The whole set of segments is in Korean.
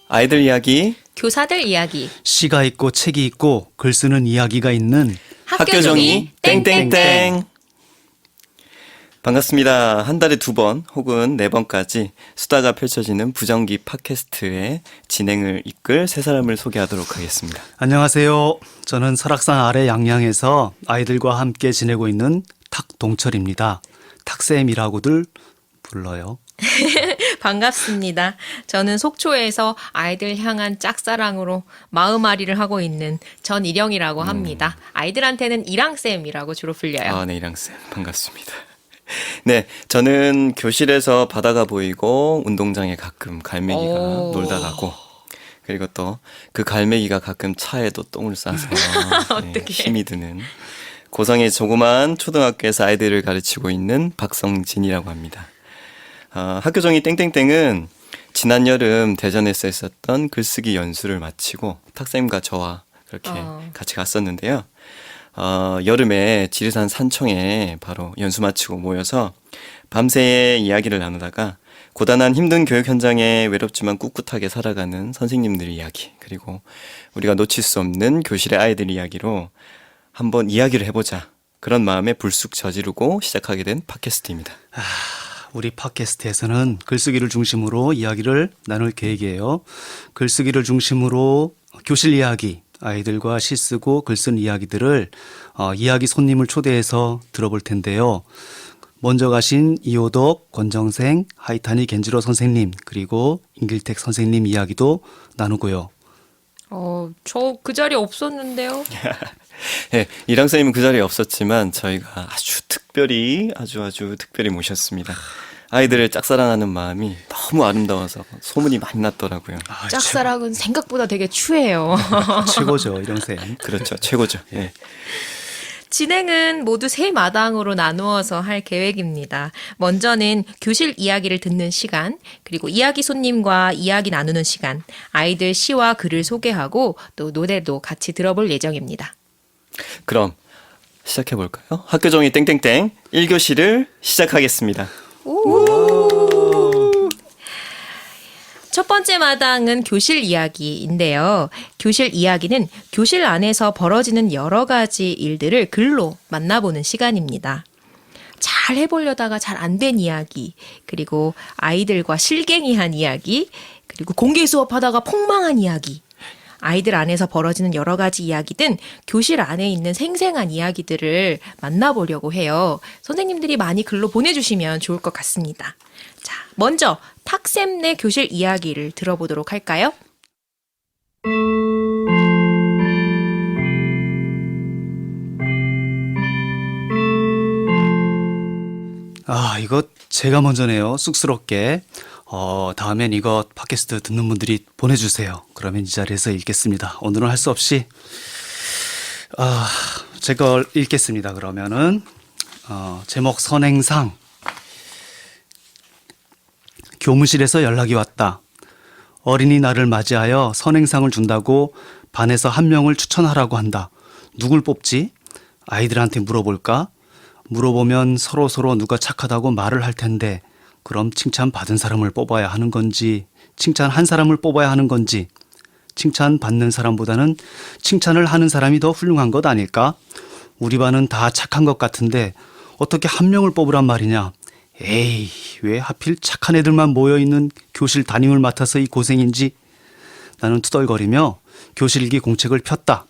아이들 이야기 교사들 이야기. 시가 있고 책이 있고 글 쓰는 이야기가 있는 학교종이 땡땡땡. 반갑습니다. 한 달에 2번 혹은 4번까지 수다가 펼쳐지는 부정기 팟캐스트의 진행을 이끌 세 사람을 소개하도록 하겠습니다. 안녕하세요. 저는 설악산 아래 양양에서 아이들과 함께 지내고 있는 탁동철입니다. 탁쌤이라고들 불러요. 반갑습니다. 저는 속초에서 아이들 향한 짝사랑으로 마음앓이를 하고 있는 전일영이라고 합니다. 아이들한테는 이랑쌤이라고 주로 불려요. 네, 이랑쌤 반갑습니다. 네, 저는 교실에서 바다가 보이고 운동장에 가끔 갈매기가 놀다 가고, 그리고 또 그 갈매기가 가끔 차에도 똥을 싸서 네, 힘이 드는 고성의 조그만 초등학교에서 아이들을 가르치고 있는 박성진이라고 합니다. 학교종이 땡땡땡은 지난 여름 대전에서 했었던 글쓰기 연수를 마치고 탁쌤과 저와 그렇게 같이 갔었는데요. 여름에 지리산 산청에 바로 연수 마치고 모여서 밤새 이야기를 나누다가 고단한 힘든 교육 현장에 외롭지만 꿋꿋하게 살아가는 선생님들 이야기, 그리고 우리가 놓칠 수 없는 교실의 아이들 이야기로 한번 이야기를 해보자, 그런 마음에 불쑥 저지르고 시작하게 된 팟캐스트입니다. 우리 팟캐스트에서는 글쓰기를 중심으로 이야기를 나눌 계획이에요. 글쓰기를 중심으로 교실 이야기, 아이들과 시 쓰고 글 쓴 이야기들을 이야기 손님을 초대해서 들어볼 텐데요. 먼저 가신 이호덕, 권정생, 하이타니 겐지로 선생님, 그리고 임길택 선생님 이야기도 나누고요. 저 그 자리에 없었는데요. 네, 이랑 선생님은 그 자리에 없었지만 저희가 아주 특별히 모셨습니다. 아이들을 짝사랑하는 마음이 너무 아름다워서 소문이 많이 났더라고요. 짝사랑은 생각보다 되게 추해요. 최고죠, 이런 쌤. 그렇죠, 최고죠. 예. 진행은 모두 세 마당으로 나누어서 할 계획입니다. 먼저는 교실 이야기를 듣는 시간, 그리고 이야기 손님과 이야기 나누는 시간, 아이들 시와 글을 소개하고 또 노래도 같이 들어볼 예정입니다. 그럼 시작해볼까요? 학교종이 땡땡땡 1교시를 시작하겠습니다. 첫 번째 마당은 교실 이야기인데요. 교실 이야기는 교실 안에서 벌어지는 여러 가지 일들을 글로 만나보는 시간입니다. 잘 해보려다가 잘 안 된 이야기, 그리고 아이들과 실갱이한 이야기, 그리고 공개 수업하다가 폭망한 이야기, 아이들 안에서 벌어지는 여러 가지 이야기든 교실 안에 있는 생생한 이야기들을 만나보려고 해요. 선생님들이 많이 글로 보내주시면 좋을 것 같습니다. 자, 먼저 탁쌤네 교실 이야기를 들어보도록 할까요? 이거 제가 먼저네요. 쑥스럽게. 다음엔 이거 팟캐스트 듣는 분들이 보내주세요. 그러면 이 자리에서 읽겠습니다. 오늘은 할 수 없이 제가 읽겠습니다. 그러면은 제목 선행상. 교무실에서 연락이 왔다. 어린이날을 맞이하여 선행상을 준다고 반에서 한 명을 추천하라고 한다. 누굴 뽑지? 아이들한테 물어볼까? 물어보면 서로 누가 착하다고 말을 할 텐데, 그럼 칭찬받은 사람을 뽑아야 하는 건지, 칭찬한 사람을 뽑아야 하는 건지, 칭찬받는 사람보다는 칭찬을 하는 사람이 더 훌륭한 것 아닐까? 우리 반은 다 착한 것 같은데 어떻게 한 명을 뽑으란 말이냐? 에이, 왜 하필 착한 애들만 모여있는 교실 담임을 맡아서 이 고생인지. 나는 투덜거리며 교실일기 공책을 폈다.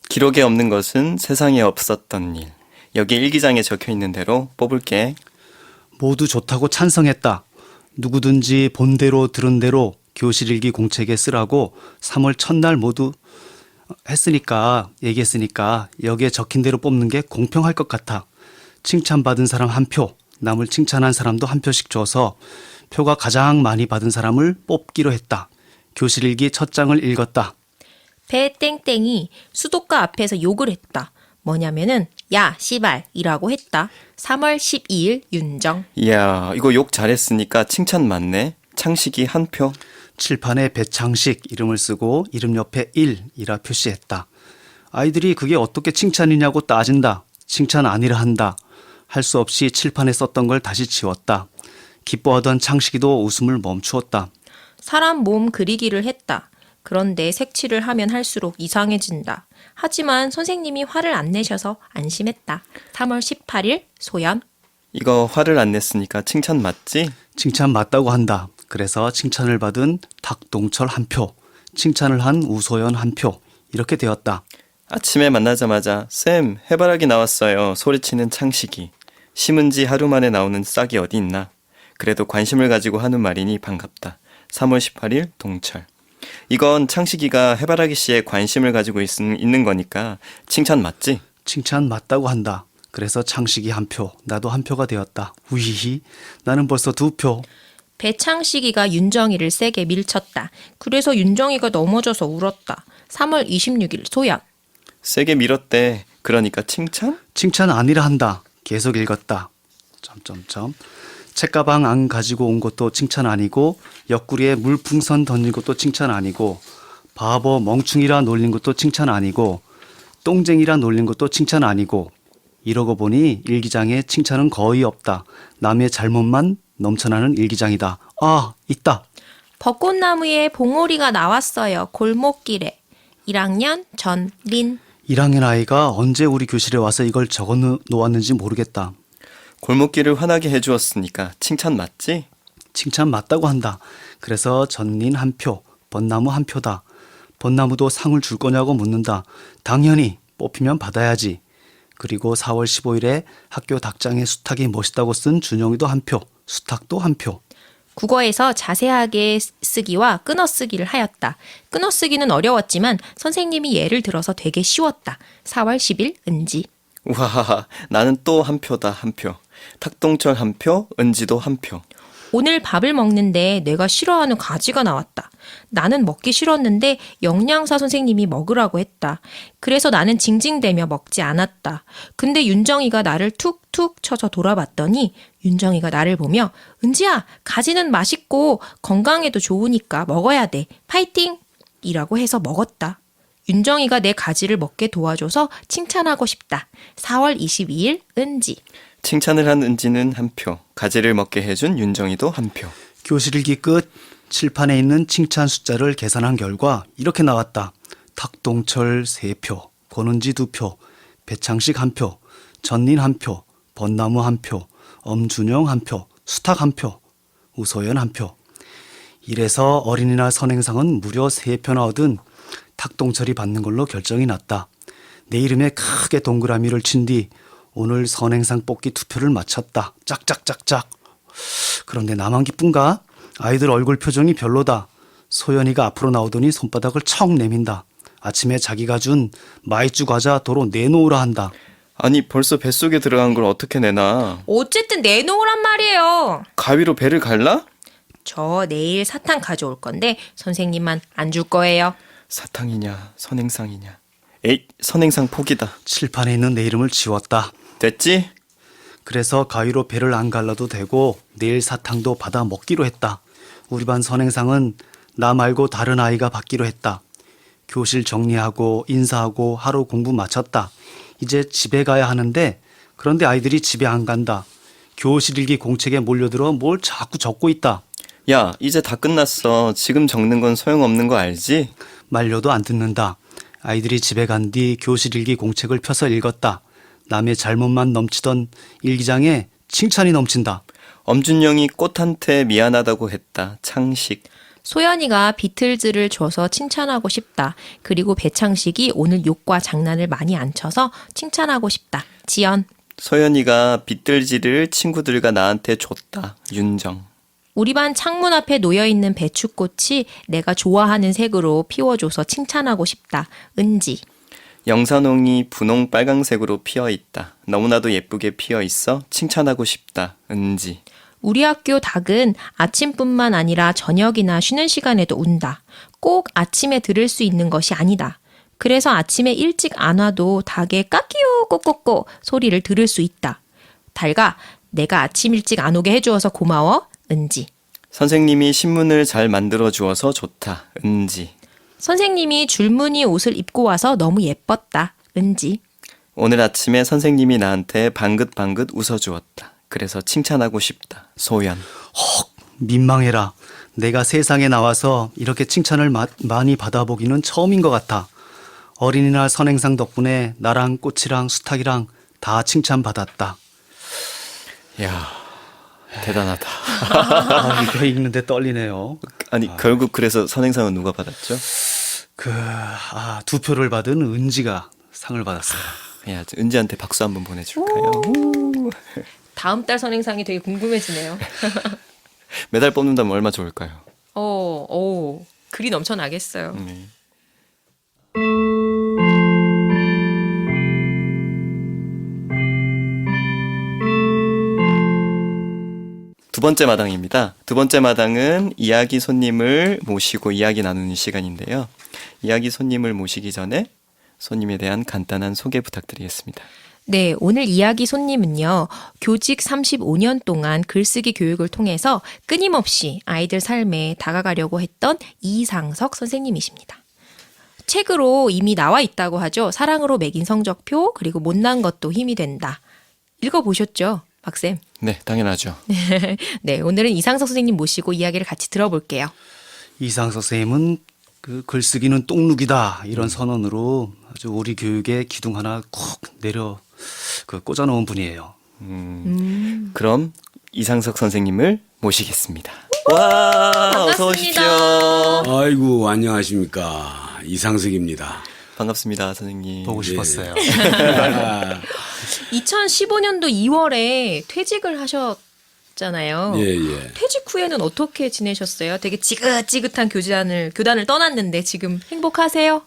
기록에 없는 것은 세상에 없었던 일. 여기 일기장에 적혀있는 대로 뽑을게. 모두 좋다고 찬성했다. 누구든지 본 대로 들은 대로 교실일기 공책에 쓰라고 3월 첫날 모두 얘기했으니까 여기에 적힌 대로 뽑는 게 공평할 것 같아. 칭찬받은 사람 1표, 남을 칭찬한 사람도 1표씩 줘서 표가 가장 많이 받은 사람을 뽑기로 했다. 교실일기 첫 장을 읽었다. 배땡땡이 수도과 앞에서 욕을 했다. 뭐냐면은 야 씨발이라고 했다. 3월 12일 윤정. 이야, 이거 욕 잘했으니까 칭찬 맞네. 창식이 1표. 칠판에 배창식 이름을 쓰고 이름 옆에 1이라 표시했다. 아이들이 그게 어떻게 칭찬이냐고 따진다. 칭찬 아니라 한다. 할 수 없이 칠판에 썼던 걸 다시 지웠다. 기뻐하던 창식이도 웃음을 멈추었다. 사람 몸 그리기를 했다. 그런데 색칠을 하면 할수록 이상해진다. 하지만 선생님이 화를 안 내셔서 안심했다. 3월 18일 소연. 이거 화를 안 냈으니까 칭찬 맞지? 칭찬 맞다고 한다. 그래서 칭찬을 받은 탁동철 한 표, 칭찬을 한 우소연 한 표, 이렇게 되었다. 아침에 만나자마자 쌤, 해바라기 나왔어요. 소리치는 창식이. 심은 지 하루 만에 나오는 싹이 어디 있나? 그래도 관심을 가지고 하는 말이니 반갑다. 3월 18일 동철. 이건 창식이가 해바라기 씨에 관심을 가지고 있는 거니까 칭찬 맞지? 칭찬 맞다고 한다. 그래서 창식이 한 표, 나도 한 표가 되었다. 우히히, 나는 벌써 두 표. 배창식이가 윤정이를 세게 밀쳤다. 그래서 윤정이가 넘어져서 울었다. 3월 26일 소연. 세게 밀었대. 그러니까 칭찬? 칭찬 아니라 한다. 계속 읽었다. 점점점. 책가방 안 가지고 온 것도 칭찬 아니고, 옆구리에 물풍선 던진 것도 칭찬 아니고, 바보 멍충이라 놀린 것도 칭찬 아니고, 똥쟁이라 놀린 것도 칭찬 아니고, 이러고 보니 일기장에 칭찬은 거의 없다. 남의 잘못만 넘쳐나는 일기장이다. 아, 있다. 벚꽃나무에 봉오리가 나왔어요. 골목길에. 1학년 전린. 1학년 아이가 언제 우리 교실에 와서 이걸 적어 놓았는지 모르겠다. 골목길을 환하게 해주었으니까 칭찬 맞지? 칭찬 맞다고 한다. 그래서 전린 한 표, 벚나무 한 표다. 벚나무도 상을 줄 거냐고 묻는다. 당연히 뽑히면 받아야지. 그리고 4월 15일에 학교 닭장에 수탉이 멋있다고 쓴 준영이도 한 표, 수탉도 한 표. 국어에서 자세하게 쓰기와 끊어쓰기를 하였다. 끊어쓰기는 어려웠지만 선생님이 예를 들어서 되게 쉬웠다. 4월 10일 은지. 우와, 나는 또 한 표다, 한 표. 탁동철 한 표, 은지도 한 표. 오늘 밥을 먹는데 내가 싫어하는 가지가 나왔다. 나는 먹기 싫었는데 영양사 선생님이 먹으라고 했다. 그래서 나는 징징대며 먹지 않았다. 근데 윤정이가 나를 툭툭 쳐서 돌아봤더니 윤정이가 나를 보며 은지야, 가지는 맛있고 건강에도 좋으니까 먹어야 돼. 파이팅! 이라고 해서 먹었다. 윤정이가 내 가지를 먹게 도와줘서 칭찬하고 싶다. 4월 22일 은지. 칭찬을 한 은지는 한 표, 가지를 먹게 해준 윤정이도 한 표. 교실 일기 끝 칠판에 있는 칭찬 숫자를 계산한 결과 이렇게 나왔다. 탁동철 3표, 권은지 2표, 배창식 1표, 전린 1표, 벚나무 1표, 엄준영 1표, 수탉 1표, 우소연 1표. 이래서 어린이날 선행상은 무려 3표나 얻은 탁동철이 받는 걸로 결정이 났다. 내 이름에 크게 동그라미를 친 뒤 오늘 선행상 뽑기 투표를 마쳤다. 짝짝짝짝. 그런데 나만 기쁜가? 아이들 얼굴 표정이 별로다. 소연이가 앞으로 나오더니 손바닥을 척 내민다. 아침에 자기가 준 마이쮸 과자 도로 내놓으라 한다. 아니, 벌써 뱃속에 들어간 걸 어떻게 내놔? 어쨌든 내놓으란 말이에요. 가위로 배를 갈라? 저 내일 사탕 가져올 건데 선생님만 안 줄 거예요. 사탕이냐, 선행상이냐. 에잇, 선행상 포기다. 칠판에 있는 내 이름을 지웠다. 됐지? 그래서 가위로 배를 안 갈라도 되고 내일 사탕도 받아 먹기로 했다. 우리 반 선행상은 나 말고 다른 아이가 받기로 했다. 교실 정리하고 인사하고 하루 공부 마쳤다. 이제 집에 가야 하는데 그런데 아이들이 집에 안 간다. 교실 일기 공책에 몰려들어 뭘 자꾸 적고 있다. 야, 이제 다 끝났어. 지금 적는 건 소용없는 거 알지? 말려도 안 듣는다. 아이들이 집에 간 뒤 교실 일기 공책을 펴서 읽었다. 남의 잘못만 넘치던 일기장에 칭찬이 넘친다. 엄준영이 꽃한테 미안하다고 했다. 창식. 소연이가 비틀즈를 줘서 칭찬하고 싶다. 그리고 배창식이 오늘 욕과 장난을 많이 안 쳐서 칭찬하고 싶다. 지연. 소연이가 비틀지를 친구들과 나한테 줬다. 윤정. 우리 반 창문 앞에 놓여있는 배추꽃이 내가 좋아하는 색으로 피워줘서 칭찬하고 싶다. 은지. 영산홍이 분홍 빨강색으로 피어 있다. 너무나도 예쁘게 피어 있어 칭찬하고 싶다. 은지. 우리 학교 닭은 아침뿐만 아니라 저녁이나 쉬는 시간에도 운다. 꼭 아침에 들을 수 있는 것이 아니다. 그래서 아침에 일찍 안 와도 닭의 까끼요 꼬꼬꼬 소리를 들을 수 있다. 닭아, 내가 아침 일찍 안 오게 해주어서 고마워. 은지. 선생님이 신문을 잘 만들어 주어서 좋다. 은지. 선생님이 줄무늬 옷을 입고 와서 너무 예뻤다. 은지. 오늘 아침에 선생님이 나한테 방긋방긋 웃어주었다. 그래서 칭찬하고 싶다. 소연. 민망해라. 내가 세상에 나와서 이렇게 칭찬을 많이 받아보기는 처음인 것 같아. 어린이날 선행상 덕분에 나랑 꽃이랑 수탉이랑 다 칭찬받았다. 야, 대단하다. 이거 읽는데 떨리네요. 아니, 결국 그래서 선행상은 누가 받았죠? 두 표를 받은 은지가 상을 받았어요. 야, 은지한테 박수 한번 보내줄까요? 다음 달 선행상이 되게 궁금해지네요. 메달 뽑는다면 얼마 좋을까요? 글이 넘쳐나겠어요. 네. 두 번째 마당입니다. 두 번째 마당은 이야기 손님을 모시고 이야기 나누는 시간인데요. 이야기 손님을 모시기 전에 손님에 대한 간단한 소개 부탁드리겠습니다. 네, 오늘 이야기 손님은요, 교직 35년 동안 글쓰기 교육을 통해서 끊임없이 아이들 삶에 다가가려고 했던 이상석 선생님이십니다. 책으로 이미 나와 있다고 하죠. 사랑으로 매긴 성적표, 그리고 못난 것도 힘이 된다. 읽어보셨죠, 박쌤? 네, 당연하죠. 네, 오늘은 이상석 선생님 모시고 이야기를 같이 들어볼게요. 이상석 선생님은 그 글쓰기는 똥누기다 이런 선언으로 아주 우리 교육에 기둥 하나 콕 내려 꽂아놓은 분이에요. 그럼 이상석 선생님을 모시겠습니다. 와, 어서 오십시오. 아이고, 안녕하십니까. 이상석입니다. 반갑습니다, 선생님. 보고 싶었어요. 2015년도 2월에 퇴직을 하셨잖아요. 예, 예. 퇴직 후에는 어떻게 지내셨어요? 되게 지긋지긋한 교단을 떠났는데 지금 행복하세요?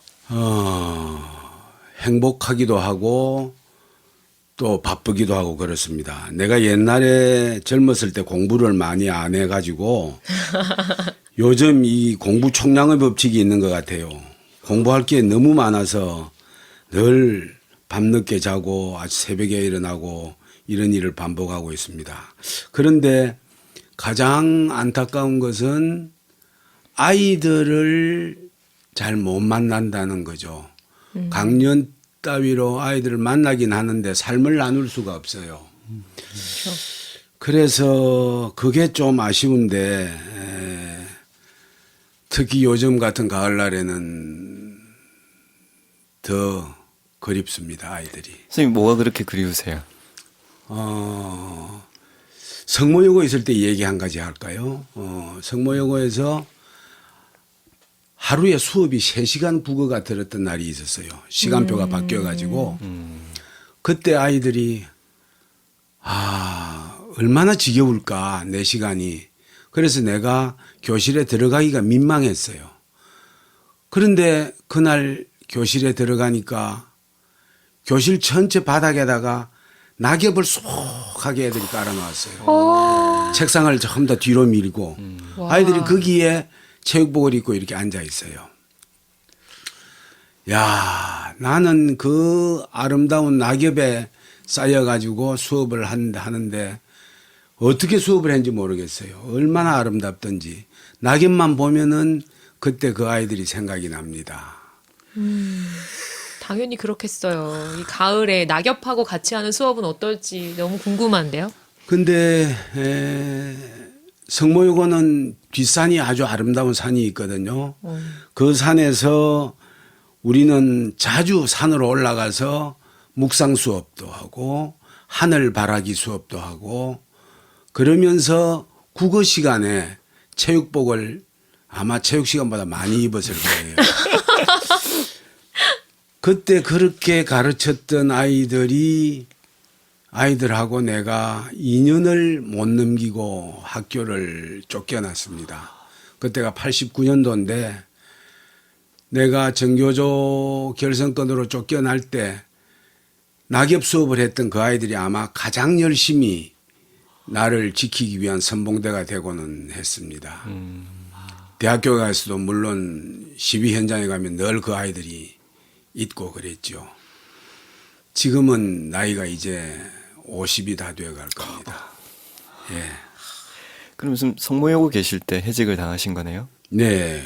행복하기도 하고 또 바쁘기도 하고 그렇습니다. 내가 옛날에 젊었을 때 공부를 많이 안 해가지고 요즘 이 공부 총량의 법칙이 있는 것 같아요. 공부할 게 너무 많아서 늘 밤늦게 자고 아주 새벽에 일어나고 이런 일을 반복하고 있습니다. 그런데 가장 안타까운 것은 아이들을 잘 못 만난다는 거죠. 강연 따위로 아이들을 만나긴 하는데 삶을 나눌 수가 없어요. 그래서 그게 좀 아쉬운데 특히 요즘 같은 가을날에는 더 그립습니다, 아이들이. 선생님, 뭐가 그렇게 그리우세요? 성모여고 있을 때 얘기 한 가지 할까요? 성모여고에서 하루에 수업이 3시간 국어가 들었던 날이 있었어요. 시간표가 바뀌어가지고. 그때 아이들이, 얼마나 지겨울까, 4시간이. 그래서 내가 교실에 들어가기가 민망했어요. 그런데 그날 교실에 들어가니까 교실 전체 바닥에다가 낙엽을 수북하게 애들이 깔아놨어요. 책상을 전부 다 뒤로 밀고 아이들이 거기에 체육복을 입고 이렇게 앉아 있어요. 야, 나는 그 아름다운 낙엽에 쌓여가지고 수업을 하는데 어떻게 수업을 했는지 모르겠어요. 얼마나 아름답던지. 낙엽만 보면은 그때 그 아이들이 생각이 납니다. 당연히 그렇겠어요. 이 가을에 낙엽하고 같이 하는 수업은 어떨지 너무 궁금한데요. 근데 성모여고는 뒷산이 아주 아름다운 산이 있거든요. 그 산에서 우리는 자주 산으로 올라가서 묵상 수업도 하고 하늘 바라기 수업도 하고 그러면서 국어 시간에 체육복을 아마 체육 시간보다 많이 입었을 거예요. 그때 그렇게 가르쳤던 아이들하고 내가 2년을 못 넘기고 학교를 쫓겨났습니다. 그때가 89년도인데 내가 전교조 결선권으로 쫓겨날 때 낙엽 수업을 했던 그 아이들이 아마 가장 열심히 나를 지키기 위한 선봉대가 되고는 했습니다. 대학교 가서도 물론 시위 현장에 가면 늘 그 아이들이 있고 그랬죠. 지금은 나이가 이제 50이 다 돼갈 겁니다. 예. 그럼 무슨 성모여고 계실 때 해직을 당하신 거네요? 네.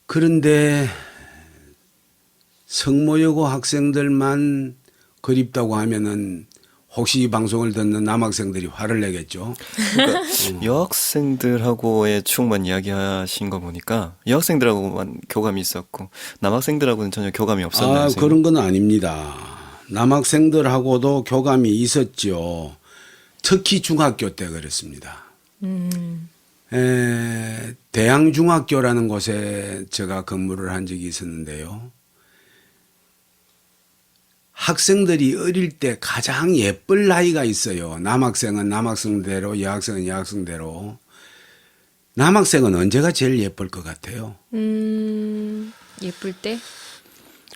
그런데 성모여고 학생들만 그립다고 하면은 혹시 이 방송을 듣는 남학생들이 화를 내겠죠. 그러니까 여학생들하고의 추억만 이야기하신 거 보니까 여학생들하고만 교감이 있었고 남학생들하고는 전혀 교감이 없었나요? 아, 선생님? 그런 건 아닙니다. 남학생들하고도 교감이 있었죠. 특히 중학교 때 그랬습니다. 대양중학교라는 곳에 제가 근무를 한 적이 있었는데요. 학생들이 어릴 때 가장 예쁠 나이가 있어요. 남학생은 남학생대로, 여학생은 여학생대로. 남학생은 언제가 제일 예쁠 것 같아요? 예쁠 때?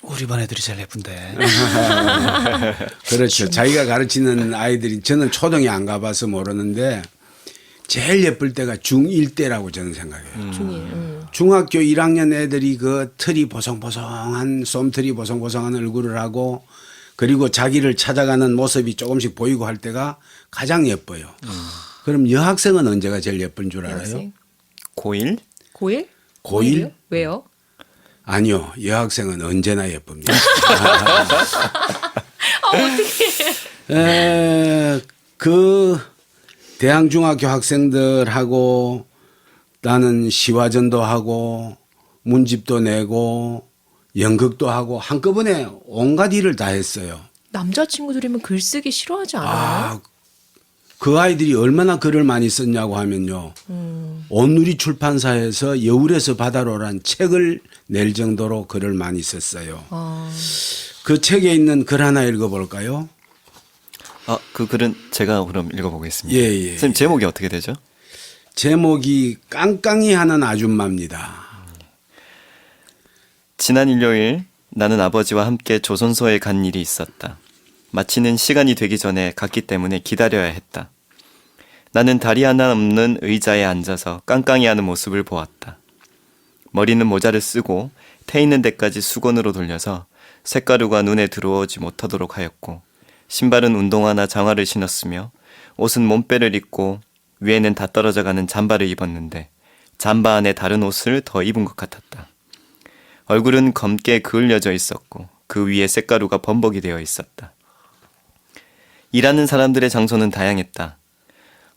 우리 반 애들이 제일 예쁜데. 그렇죠. 자기가 가르치는 아이들이, 저는 초등에 안 가봐서 모르는데 제일 예쁠 때가 중1 때라고 저는 생각해요. 중일. 중학교 1학년 애들이 그 털이 보송보송한, 솜털이 보송보송한 얼굴을 하고 그리고 자기를 찾아가는 모습이 조금씩 보이고 할 때가 가장 예뻐요. 그럼 여학생은 언제가 제일 예쁜 줄 알아요? 여학생. 고1? 고1? 고1? 왜요? 아니요. 여학생은 언제나 예쁩니다. 그 대항중학교 학생들하고 나는 시화전도 하고 문집도 내고 연극도 하고 한꺼번에 온갖 일을 다 했어요. 남자친구들이면 글쓰기 싫어하지 않아요? 아, 그 아이들이 얼마나 글을 많이 썼냐고 하면요. 온누리 출판사에서 여울에서 바다로란 책을 낼 정도로 글을 많이 썼어요. 그 책에 있는 글 하나 읽어볼까요? 아, 그 글은 제가 그럼 읽어보겠습니다. 예, 예. 선생님 제목이 어떻게 되죠? 제목이 깡깡이 하는 아줌마입니다. 지난 일요일 나는 아버지와 함께 조선소에 간 일이 있었다. 마치는 시간이 되기 전에 갔기 때문에 기다려야 했다. 나는 다리 하나 없는 의자에 앉아서 깡깡이 하는 모습을 보았다. 머리는 모자를 쓰고 태 있는 데까지 수건으로 돌려서 색가루가 눈에 들어오지 못하도록 하였고 신발은 운동화나 장화를 신었으며 옷은 몸빼를 입고 위에는 다 떨어져가는 잠바를 입었는데 잠바 안에 다른 옷을 더 입은 것 같았다. 얼굴은 검게 그을려져 있었고 그 위에 색가루가 범벅이 되어 있었다. 일하는 사람들의 장소는 다양했다.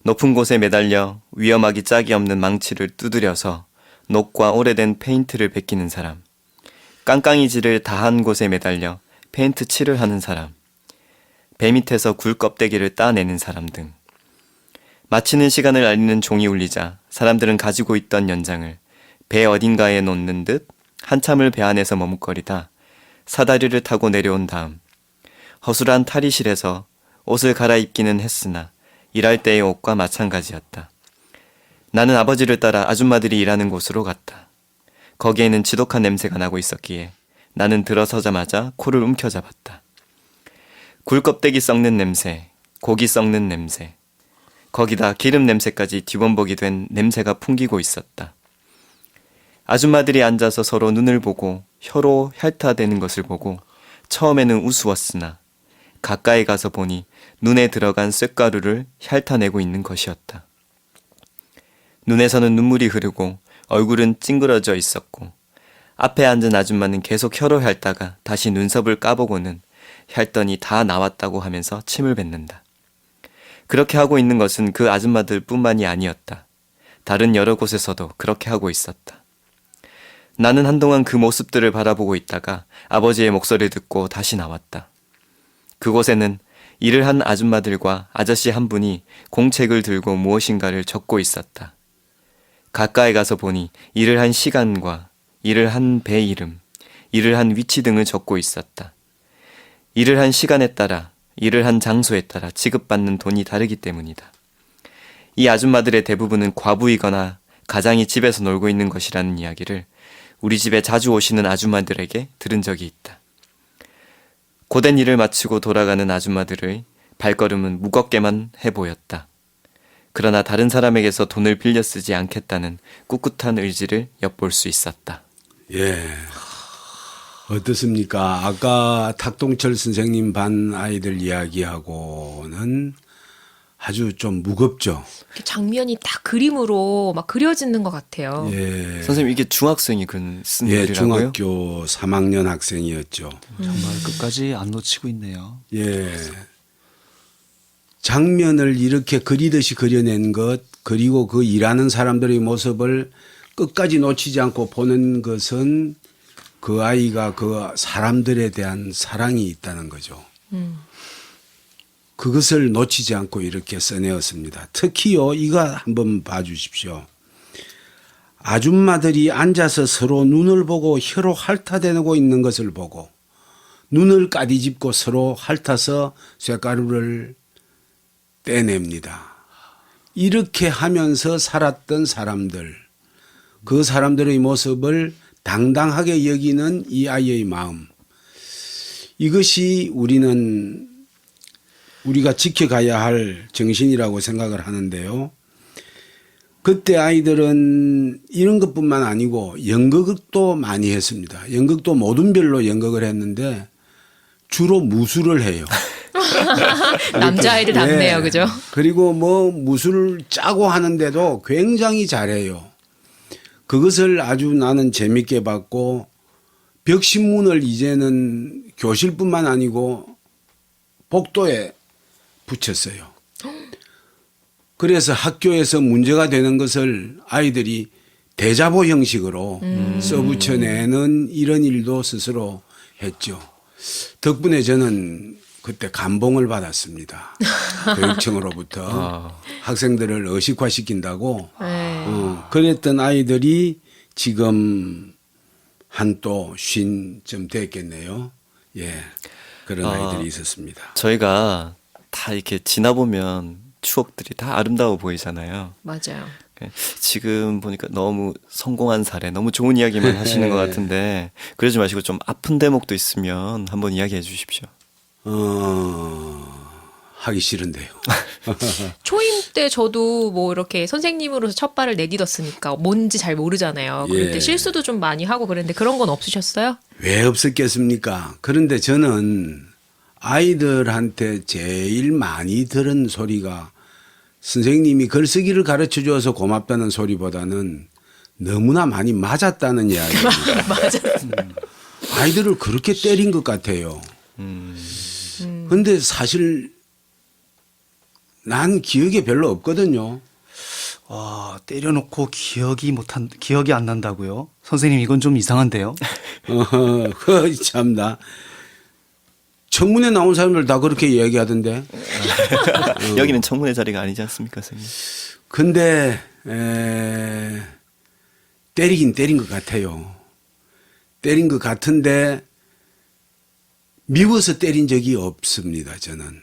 높은 곳에 매달려 위험하기 짝이 없는 망치를 두드려서 녹과 오래된 페인트를 베끼는 사람, 깡깡이질을 다한 곳에 매달려 페인트 칠을 하는 사람, 배 밑에서 굴 껍데기를 따내는 사람 등 마치는 시간을 알리는 종이 울리자 사람들은 가지고 있던 연장을 배 어딘가에 놓는 듯 한참을 배 안에서 머뭇거리다 사다리를 타고 내려온 다음 허술한 탈의실에서 옷을 갈아입기는 했으나 일할 때의 옷과 마찬가지였다. 나는 아버지를 따라 아줌마들이 일하는 곳으로 갔다. 거기에는 지독한 냄새가 나고 있었기에 나는 들어서자마자 코를 움켜잡았다. 굴껍데기 썩는 냄새, 고기 썩는 냄새, 거기다 기름 냄새까지 뒤범벅이 된 냄새가 풍기고 있었다. 아줌마들이 앉아서 서로 눈을 보고 혀로 핥아대는 것을 보고 처음에는 우스웠으나 가까이 가서 보니 눈에 들어간 쇳가루를 핥아내고 있는 것이었다. 눈에서는 눈물이 흐르고 얼굴은 찡그러져 있었고 앞에 앉은 아줌마는 계속 혀로 핥다가 다시 눈썹을 까보고는 핥더니 다 나왔다고 하면서 침을 뱉는다. 그렇게 하고 있는 것은 그 아줌마들 뿐만이 아니었다. 다른 여러 곳에서도 그렇게 하고 있었다. 나는 한동안 그 모습들을 바라보고 있다가 아버지의 목소리를 듣고 다시 나왔다. 그곳에는 일을 한 아줌마들과 아저씨 한 분이 공책을 들고 무엇인가를 적고 있었다. 가까이 가서 보니 일을 한 시간과 일을 한 배 이름, 일을 한 위치 등을 적고 있었다. 일을 한 시간에 따라, 일을 한 장소에 따라 지급받는 돈이 다르기 때문이다. 이 아줌마들의 대부분은 과부이거나 가장이 집에서 놀고 있는 것이라는 이야기를 우리 집에 자주 오시는 아줌마들에게 들은 적이 있다. 고된 일을 마치고 돌아가는 아줌마들의 발걸음은 무겁게만 해 보였다. 그러나 다른 사람에게서 돈을 빌려 쓰지 않겠다는 꿋꿋한 의지를 엿볼 수 있었다. 예. 어떻습니까? 아까 탁동철 선생님 반 아이들 이야기하고는 아주 좀 무겁죠. 이렇게 장면이 딱 그림으로 막 그려지는 것 같아요. 예. 선생님 이게 중학생이 쓴 예, 글이라고요? 중학교 3학년 학생이었죠. 정말 끝까지 안 놓치고 있네요. 예. 장면을 이렇게 그리듯이 그려낸 것, 그리고 그 일하는 사람들의 모습을 끝까지 놓치지 않고 보는 것은 그 아이가 그 사람들에 대한 사랑이 있다는 거죠. 그것을 놓치지 않고 이렇게 써내었습니다. 특히요, 이거 한번 봐주십시오. 아줌마들이 앉아서 서로 눈을 보고 혀로 핥아대고 있는 것을 보고 눈을 까디집고 서로 핥아서 쇳가루를 떼냅니다. 이렇게 하면서 살았던 사람들, 그 사람들의 모습을 당당하게 여기는 이 아이의 마음, 이것이 우리가 지켜가야 할 정신이라고 생각을 하는데요. 그때 아이들은 이런 것뿐만 아니고 연극도 많이 했습니다. 연극도 모든 별로 연극을 했는데 주로 무술을 해요. 남자아이들 답네요, 네. 그죠? 그리고 뭐 무술을 짜고 하는데도 굉장히 잘해요. 그것을 아주 나는 재밌게 봤고 벽신문을 이제는 교실뿐만 아니고 복도에 붙였어요. 그래서 학교에서 문제가 되는 것을 아이들이 대자보 형식으로 써붙여내는 이런 일도 스스로 했죠. 덕분에 저는 그때 감봉을 받았습니다. 교육청으로부터 학생들을 의식화시킨다고 네. 그랬던 아이들이 지금 한 또 50쯤 됐겠네요. 예, 그런 아이들이 있었습니다. 저희가 다 이렇게 지나보면 추억들이 다 아름다워 보이잖아요. 맞아요. 지금 보니까 너무 성공한 사례, 너무 좋은 이야기만 하시는 것 같은데 그러지 마시고 좀 아픈 대목도 있으면 한번 이야기해 주십시오. 하기 싫은데요. 초임 때 저도 뭐 이렇게 선생님으로서 첫 발을 내딛었으니까 뭔지 잘 모르잖아요. 그럴 예. 때 실수도 좀 많이 하고 그랬는데 그런 건 없으셨어요? 왜 없었겠습니까? 그런데 저는 아이들한테 제일 많이 들은 소리가 선생님이 글쓰기를 가르쳐 줘서 고맙다는 소리보다는 너무나 많이 맞았다는 이야기입니다. 맞아요. 아이들을 그렇게 때린 것 같아요. 근데 사실 난 기억에 별로 없거든요. 때려놓고 기억이 안 난다고요? 선생님, 이건 좀 이상한데요? 참나. 청문회 나온 사람들 다 그렇게 이야기하던데. 여기는 청문회 자리가 아니지 않습니까, 선생님? 근데 때리긴 때린 것 같아요. 때린 것 같은데 미워서 때린 적이 없습니다. 저는.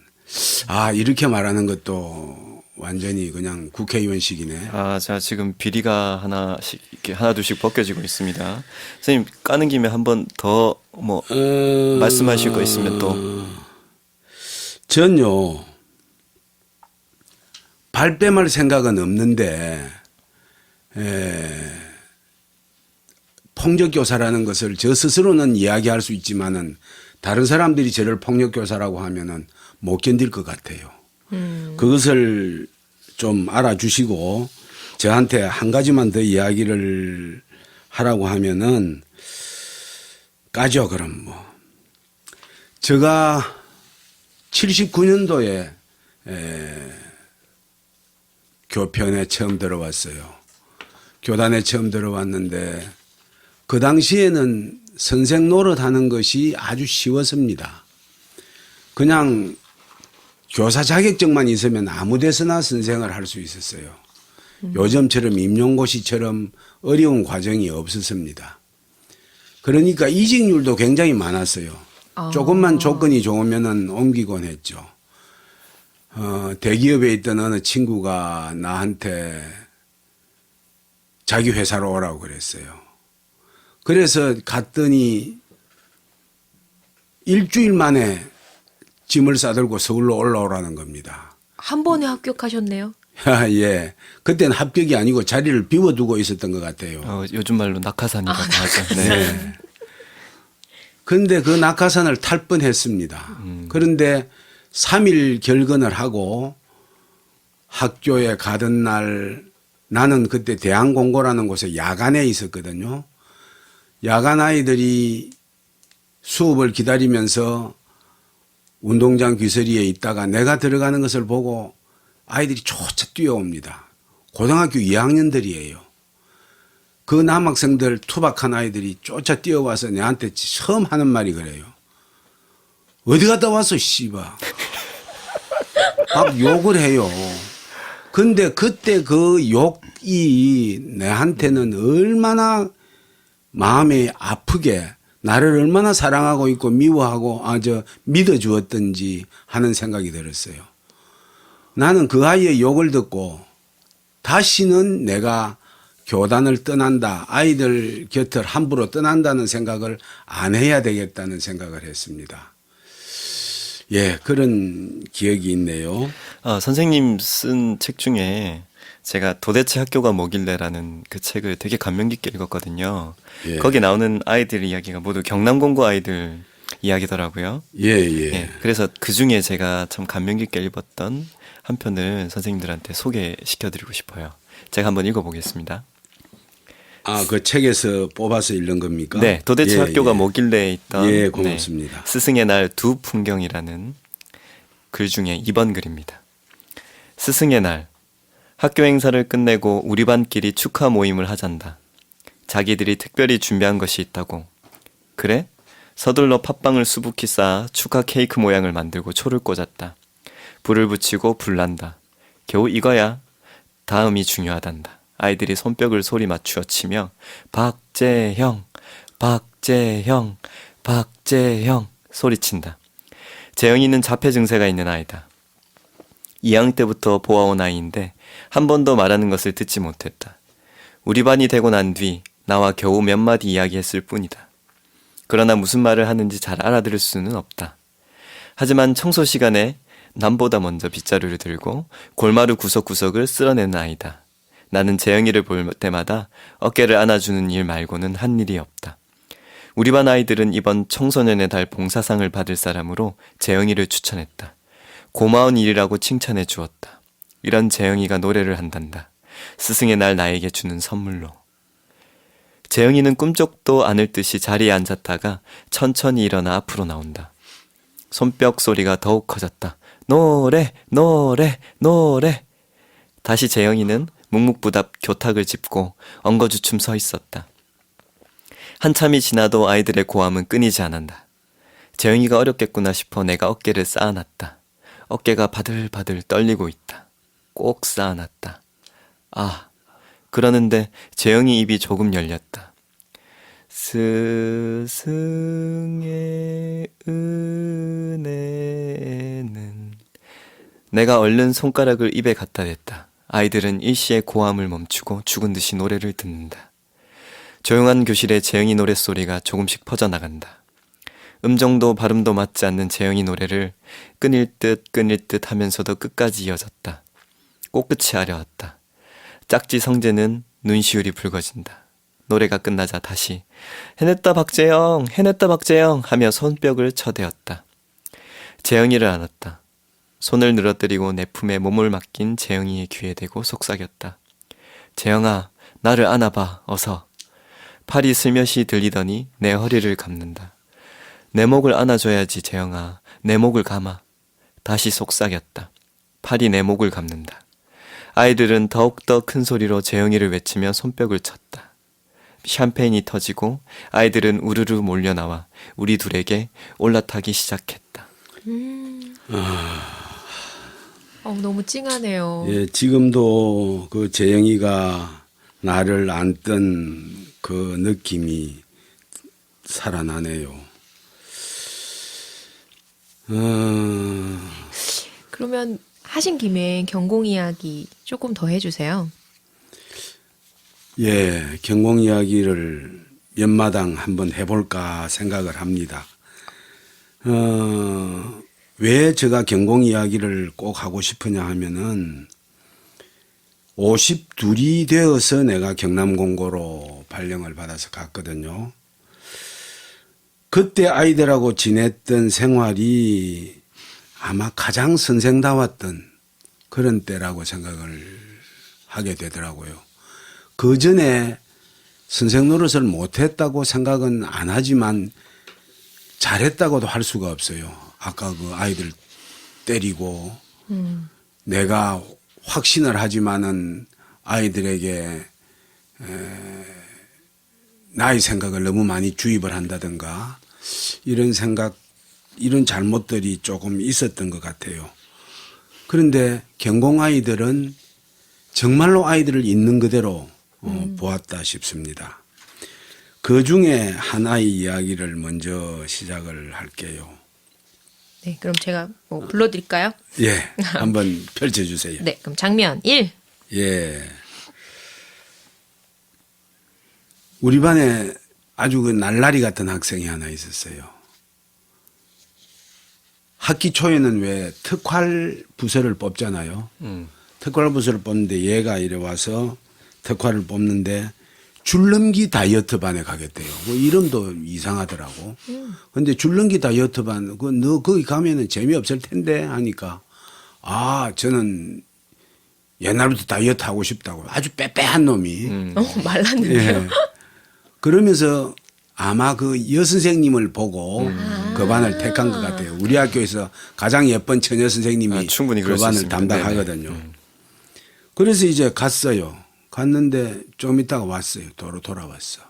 이렇게 말하는 것도 완전히 그냥 국회의원식이네. 자, 지금 비리가 하나씩, 이렇게 하나둘씩 벗겨지고 있습니다. 선생님, 까는 김에 한 번 더, 말씀하실 거 있으면 또. 전요, 발뺌할 생각은 없는데, 폭력교사라는 것을 저 스스로는 이야기할 수 있지만은 다른 사람들이 저를 폭력교사라고 하면은 못 견딜 것 같아요. 그것을 좀 알아주시고 저한테 한 가지만 더 이야기를 하라고 하면은 까죠, 그럼 뭐. 제가 79년도에 교편에 처음 들어왔어요. 교단에 처음 들어왔는데 그 당시에는 선생 노릇하는 것이 아주 쉬웠습니다. 그냥 교사 자격증만 있으면 아무 데서나 선생을 할 수 있었어요. 요즘처럼 임용고시처럼 어려운 과정이 없었습니다. 그러니까 이직률도 굉장히 많았어요. 조금만 조건이 좋으면은 옮기곤 했죠. 대기업에 있던 어느 친구가 나한테 자기 회사로 오라고 그랬어요. 그래서 갔더니 일주일 만에 짐을 싸들고 서울로 올라오라는 겁니다. 한 번에 합격하셨네요. 예. 그때는 합격이 아니고 자리를 비워두고 있었던 것 같아요. 요즘 말로 낙하산이라고 하죠. 네. 그런데 그 낙하산을 탈 뻔했습니다. 그런데 3일 결근을 하고 학교에 가던 날 나는 그때 대한공고라는 곳에 야간에 있었거든요. 야간 아이들이 수업을 기다리면서 운동장 귀서리에 있다가 내가 들어가는 것을 보고 아이들이 쫓아 뛰어옵니다. 고등학교 2학년들이에요. 그 남학생들 투박한 아이들이 쫓아 뛰어와서 내한테 처음 하는 말이 그래요. 어디 갔다 왔어, 씨바. 막 욕을 해요. 근데 그때 그 욕이 내한테는 얼마나 마음이 아프게 나를 얼마나 사랑하고 있고 미워하고 믿어주었던지 하는 생각이 들었어요. 나는 그 아이의 욕을 듣고 다시는 내가 교단을 떠난다, 아이들 곁을 함부로 떠난다는 생각을 안 해야 되겠다는 생각을 했습니다. 예, 그런 기억이 있네요. 선생님 쓴 책 중에 제가 도대체 학교가 뭐길래라는 그 책을 되게 감명 깊게 읽었거든요. 예. 거기 나오는 아이들 이야기가 모두 경남공고 아이들 이야기더라고요. 예, 예. 예, 그래서 그 중에 제가 참 감명 깊게 읽었던 한 편을 선생님들한테 소개시켜드리고 싶어요. 제가 한번 읽어보겠습니다. 그 책에서 뽑아서 읽는 겁니까? 네, 도대체 예, 학교가 예. 뭐길래 있던 예, 고맙습니다. 스승의 날 두 풍경이라는 글 중에 2번 글입니다. 스승의 날, 학교 행사를 끝내고 우리 반끼리 축하 모임을 하잔다. 자기들이 특별히 준비한 것이 있다고. 그래? 서둘러 팥빵을 수북히 쌓아 축하 케이크 모양을 만들고 초를 꽂았다. 불을 붙이고 불난다. 겨우 이거야. 다음이 중요하단다. 아이들이 손뼉을 소리 맞추어 치며 박재형, 박재형, 박재형 소리친다. 재영이는 자폐 증세가 있는 아이다. 2학년 때부터 보아온 아이인데 한 번도 말하는 것을 듣지 못했다. 우리 반이 되고 난 뒤 나와 겨우 몇 마디 이야기했을 뿐이다. 그러나 무슨 말을 하는지 잘 알아들을 수는 없다. 하지만 청소 시간에 남보다 먼저 빗자루를 들고 골마루 구석구석을 쓸어내는 아이다. 나는 재영이를 볼 때마다 어깨를 안아주는 일 말고는 한 일이 없다. 우리 반 아이들은 이번 청소년의 달 봉사상을 받을 사람으로 재영이를 추천했다. 고마운 일이라고 칭찬해 주었다. 이런 재영이가 노래를 한단다. 스승의 날 나에게 주는 선물로. 재영이는 꿈쩍도 않을 듯이 자리에 앉았다가 천천히 일어나 앞으로 나온다. 손뼉 소리가 더욱 커졌다. 노래, 노래, 노래. 다시 재영이는 묵묵부답 교탁을 짚고 엉거주춤 서 있었다. 한참이 지나도 아이들의 고함은 끊이지 않았다. 재영이가 어렵겠구나 싶어 내가 어깨를 쌓아놨다. 어깨가 바들바들 떨리고 있다. 꼭 쌓아놨다. 그러는데 재영이 입이 조금 열렸다. 스승의 은혜는. 내가 얼른 손가락을 입에 갖다 댔다. 아이들은 일시에 고함을 멈추고 죽은 듯이 노래를 듣는다. 조용한 교실에 재영이 노랫소리가 조금씩 퍼져나간다. 음정도 발음도 맞지 않는 재영이 노래를 끊일 듯 하면서도 끝까지 이어졌다. 꽃끝이 아려왔다. 짝지 성재는 눈시울이 붉어진다. 노래가 끝나자 다시 해냈다 박재영, 해냈다 박재영 하며 손뼉을 쳐대었다. 재영이를 안았다. 손을 늘어뜨리고 내 품에 몸을 맡긴 재영이의 귀에 대고 속삭였다. 재영아, 나를 안아봐, 어서. 팔이 슬며시 들리더니 내 허리를 감는다. 내 목을 안아줘야지, 재영아. 내 목을 감아. 다시 속삭였다. 팔이 내 목을 감는다. 아이들은 더욱더 큰 소리로 재영이를 외치며 손뼉을 쳤다. 샴페인이 터지고 아이들은 우르르 몰려나와 우리 둘에게 올라타기 시작했다. 너무 찡하네요. 예, 지금도 그 재영이가 나를 안던 그 느낌이 살아나네요. 그러면 하신 김에 경공 이야기 조금 더 해주세요. 예, 경공 이야기를 연마당 한번 해볼까 생각을 합니다. 왜 제가 경공 이야기를 꼭 하고 싶으냐 하면은 52이 되어서 내가 경남공고로 발령을 받아서 갔거든요. 그때 아이들하고 지냈던 생활이 아마 가장 선생다웠던 그런 때라고 생각을 하게 되더라고요. 그 전에 선생 노릇을 못했다고 생각은 안 하지만 잘했다고도 할 수가 없어요. 아까 그 아이들 때리고 내가 확신을 하지만은 아이들에게 나의 생각을 너무 많이 주입을 한다든가 이런 생각, 이런 잘못들이 조금 있었던 것 같아요. 그런데 경공 아이들은 정말로 아이들을 있는 그대로 보았다 싶습니다. 그 중에 하나의 이야기를 먼저 시작을 할게요. 네, 그럼 제가 뭐 불러드릴까요? 예, 한번 펼쳐주세요. 네, 그럼 장면 1. 예. 우리 반에 아주 그 날라리 같은 학생이 하나 있었어요. 학기 초에는 왜 특활 부서를 뽑잖아요. 특활 부서를 뽑는데 얘가 이래 와서 특활을 뽑는데 줄넘기 다이어트 반에 가겠대요. 뭐 이름도 이상하더라고. 근데 줄넘기 다이어트 반, 너 거기 가면은 재미없을 텐데 하니까 저는 옛날부터 다이어트 하고 싶다고. 아주 빼빼한 놈이. 말랐는데요. 예. 그러면서 아마 그 여선생님을 보고 그 반을 택한 것 같아요. 우리 학교에서 가장 예쁜 처녀 선생님이 충분히 그 그럴 수 반을 있습니다. 담당하거든요. 네네. 그래서 이제 갔어요. 갔는데 좀 있다가 왔어요. 돌아왔어.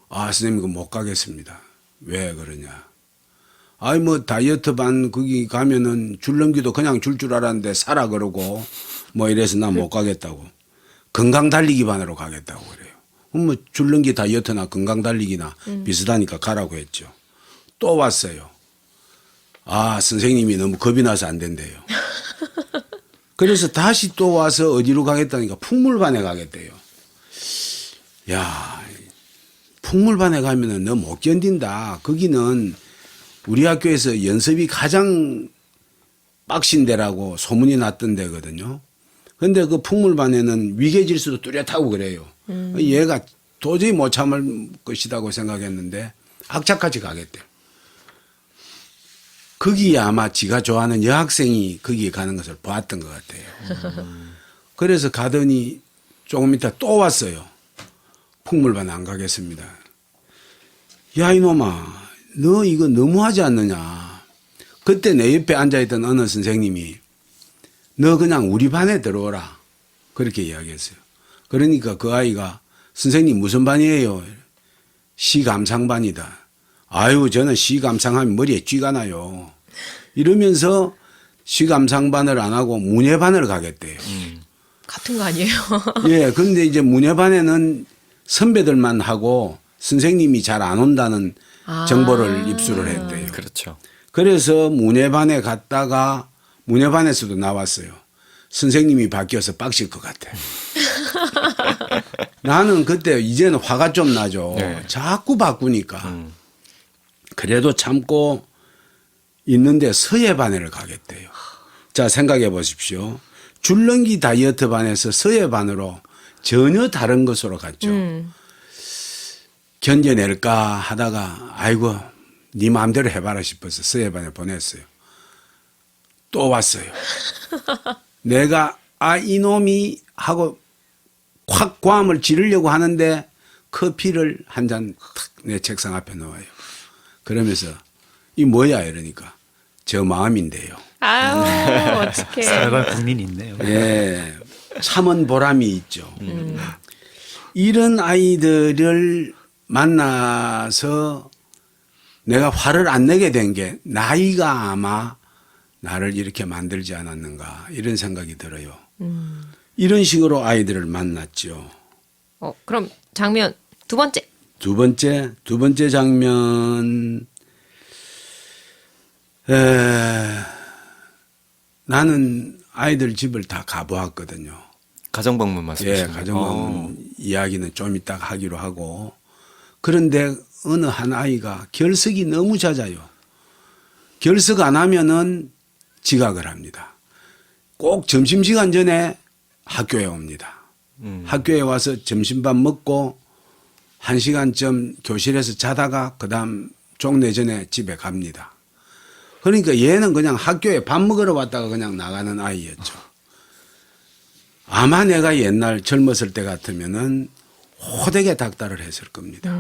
선생님 그거 못 가겠습니다. 왜 그러냐. 뭐 다이어트 반 거기 가면은 줄넘기도 그냥 줄 알았는데 사라 그러고 뭐 이래서 나 못 가겠다고. 건강 달리기 반으로 가겠다고 그래요. 뭐 줄넘기 다이어트나 건강 달리기나 비슷하니까 가라고 했죠. 또 왔어요. 선생님이 너무 겁이 나서 안 된대요. 그래서 다시 또 와서 어디로 가겠다니까 풍물반에 가겠대요. 야, 풍물반에 가면은 너 못 견딘다. 거기는 우리 학교에서 연습이 가장 빡신 데라고 소문이 났던 데거든요. 근데 그 풍물반에는 위계질서도 뚜렷하고 그래요. 얘가 도저히 못 참을 것이라고 생각했는데 악착같이 가겠대요. 거기에 아마 지가 좋아하는 여학생이 거기에 가는 것을 보았던 것 같아요. 그래서 가더니 조금 이따 또 왔어요. 풍물반 안 가겠습니다. 야, 이놈아, 너 이거 너무하지 않느냐. 그때 내 옆에 앉아있던 어느 선생님이 너 그냥 우리 반에 들어오라. 그렇게 이야기했어요. 그러니까 그 아이가 선생님 무슨 반이에요? 시감상반이다. 아유, 저는 시감상하면 머리에 쥐가 나요. 이러면서 시감상반을 안 하고 문예반을 가겠대요. 같은 거 아니에요? 예, 근데 이제 문예반에는 선배들만 하고 선생님이 잘 안 온다는 정보를 입수를 했대요. 그렇죠. 그래서 문예반에 갔다가 문예반에서도 나왔어요. 선생님이 바뀌어서 빡칠 것 같아. 나는 그때 이제는 화가 좀 나죠. 네. 자꾸 바꾸니까. 그래도 참고 있는데 서예반을 가겠대요. 자, 생각해 보십시오. 줄넘기 다이어트 반에서 서예반으로 전혀 다른 것으로 갔죠. 견뎌낼까 하다가 아이고 네 마음대로 해봐라 싶어서 서예반에 보냈어요. 또 왔어요. 내가 이놈이 하고 확 고함을 지르려고 하는데 커피를 한 잔 탁 내 책상 앞에 놓아요. 그러면서 이 뭐야 이러니까 저 마음인데요. 아유, 어떡해. 살아갈 국민이 있네요. 예, 참은 보람이 있죠. 이런 아이들을 만나서 내가 화를 안 내게 된 게 나이가 아마 나를 이렇게 만들지 않았는가 이런 생각이 들어요. 이런 식으로 아이들을 만났죠. 그럼 장면 두 번째. 두 번째 장면. 나는 아이들 집을 다 가보았거든요. 가정방문 예, 말씀이시죠? 가정방문 이야기는 좀 이따 하기로 하고. 그런데 어느 한 아이가 결석이 너무 잦아요. 결석 안 하면은 지각을 합니다. 꼭 점심시간 전에 학교에 옵니다. 학교에 와서 점심밥 먹고 1시간쯤 교실에서 자다가 그다음 종례 전에 집에 갑니다. 그러니까 얘는 그냥 학교에 밥 먹으러 왔다가 그냥 나가는 아이였죠. 아마 내가 옛날 젊었을 때 같으면은 호되게 닥달을 했을 겁니다.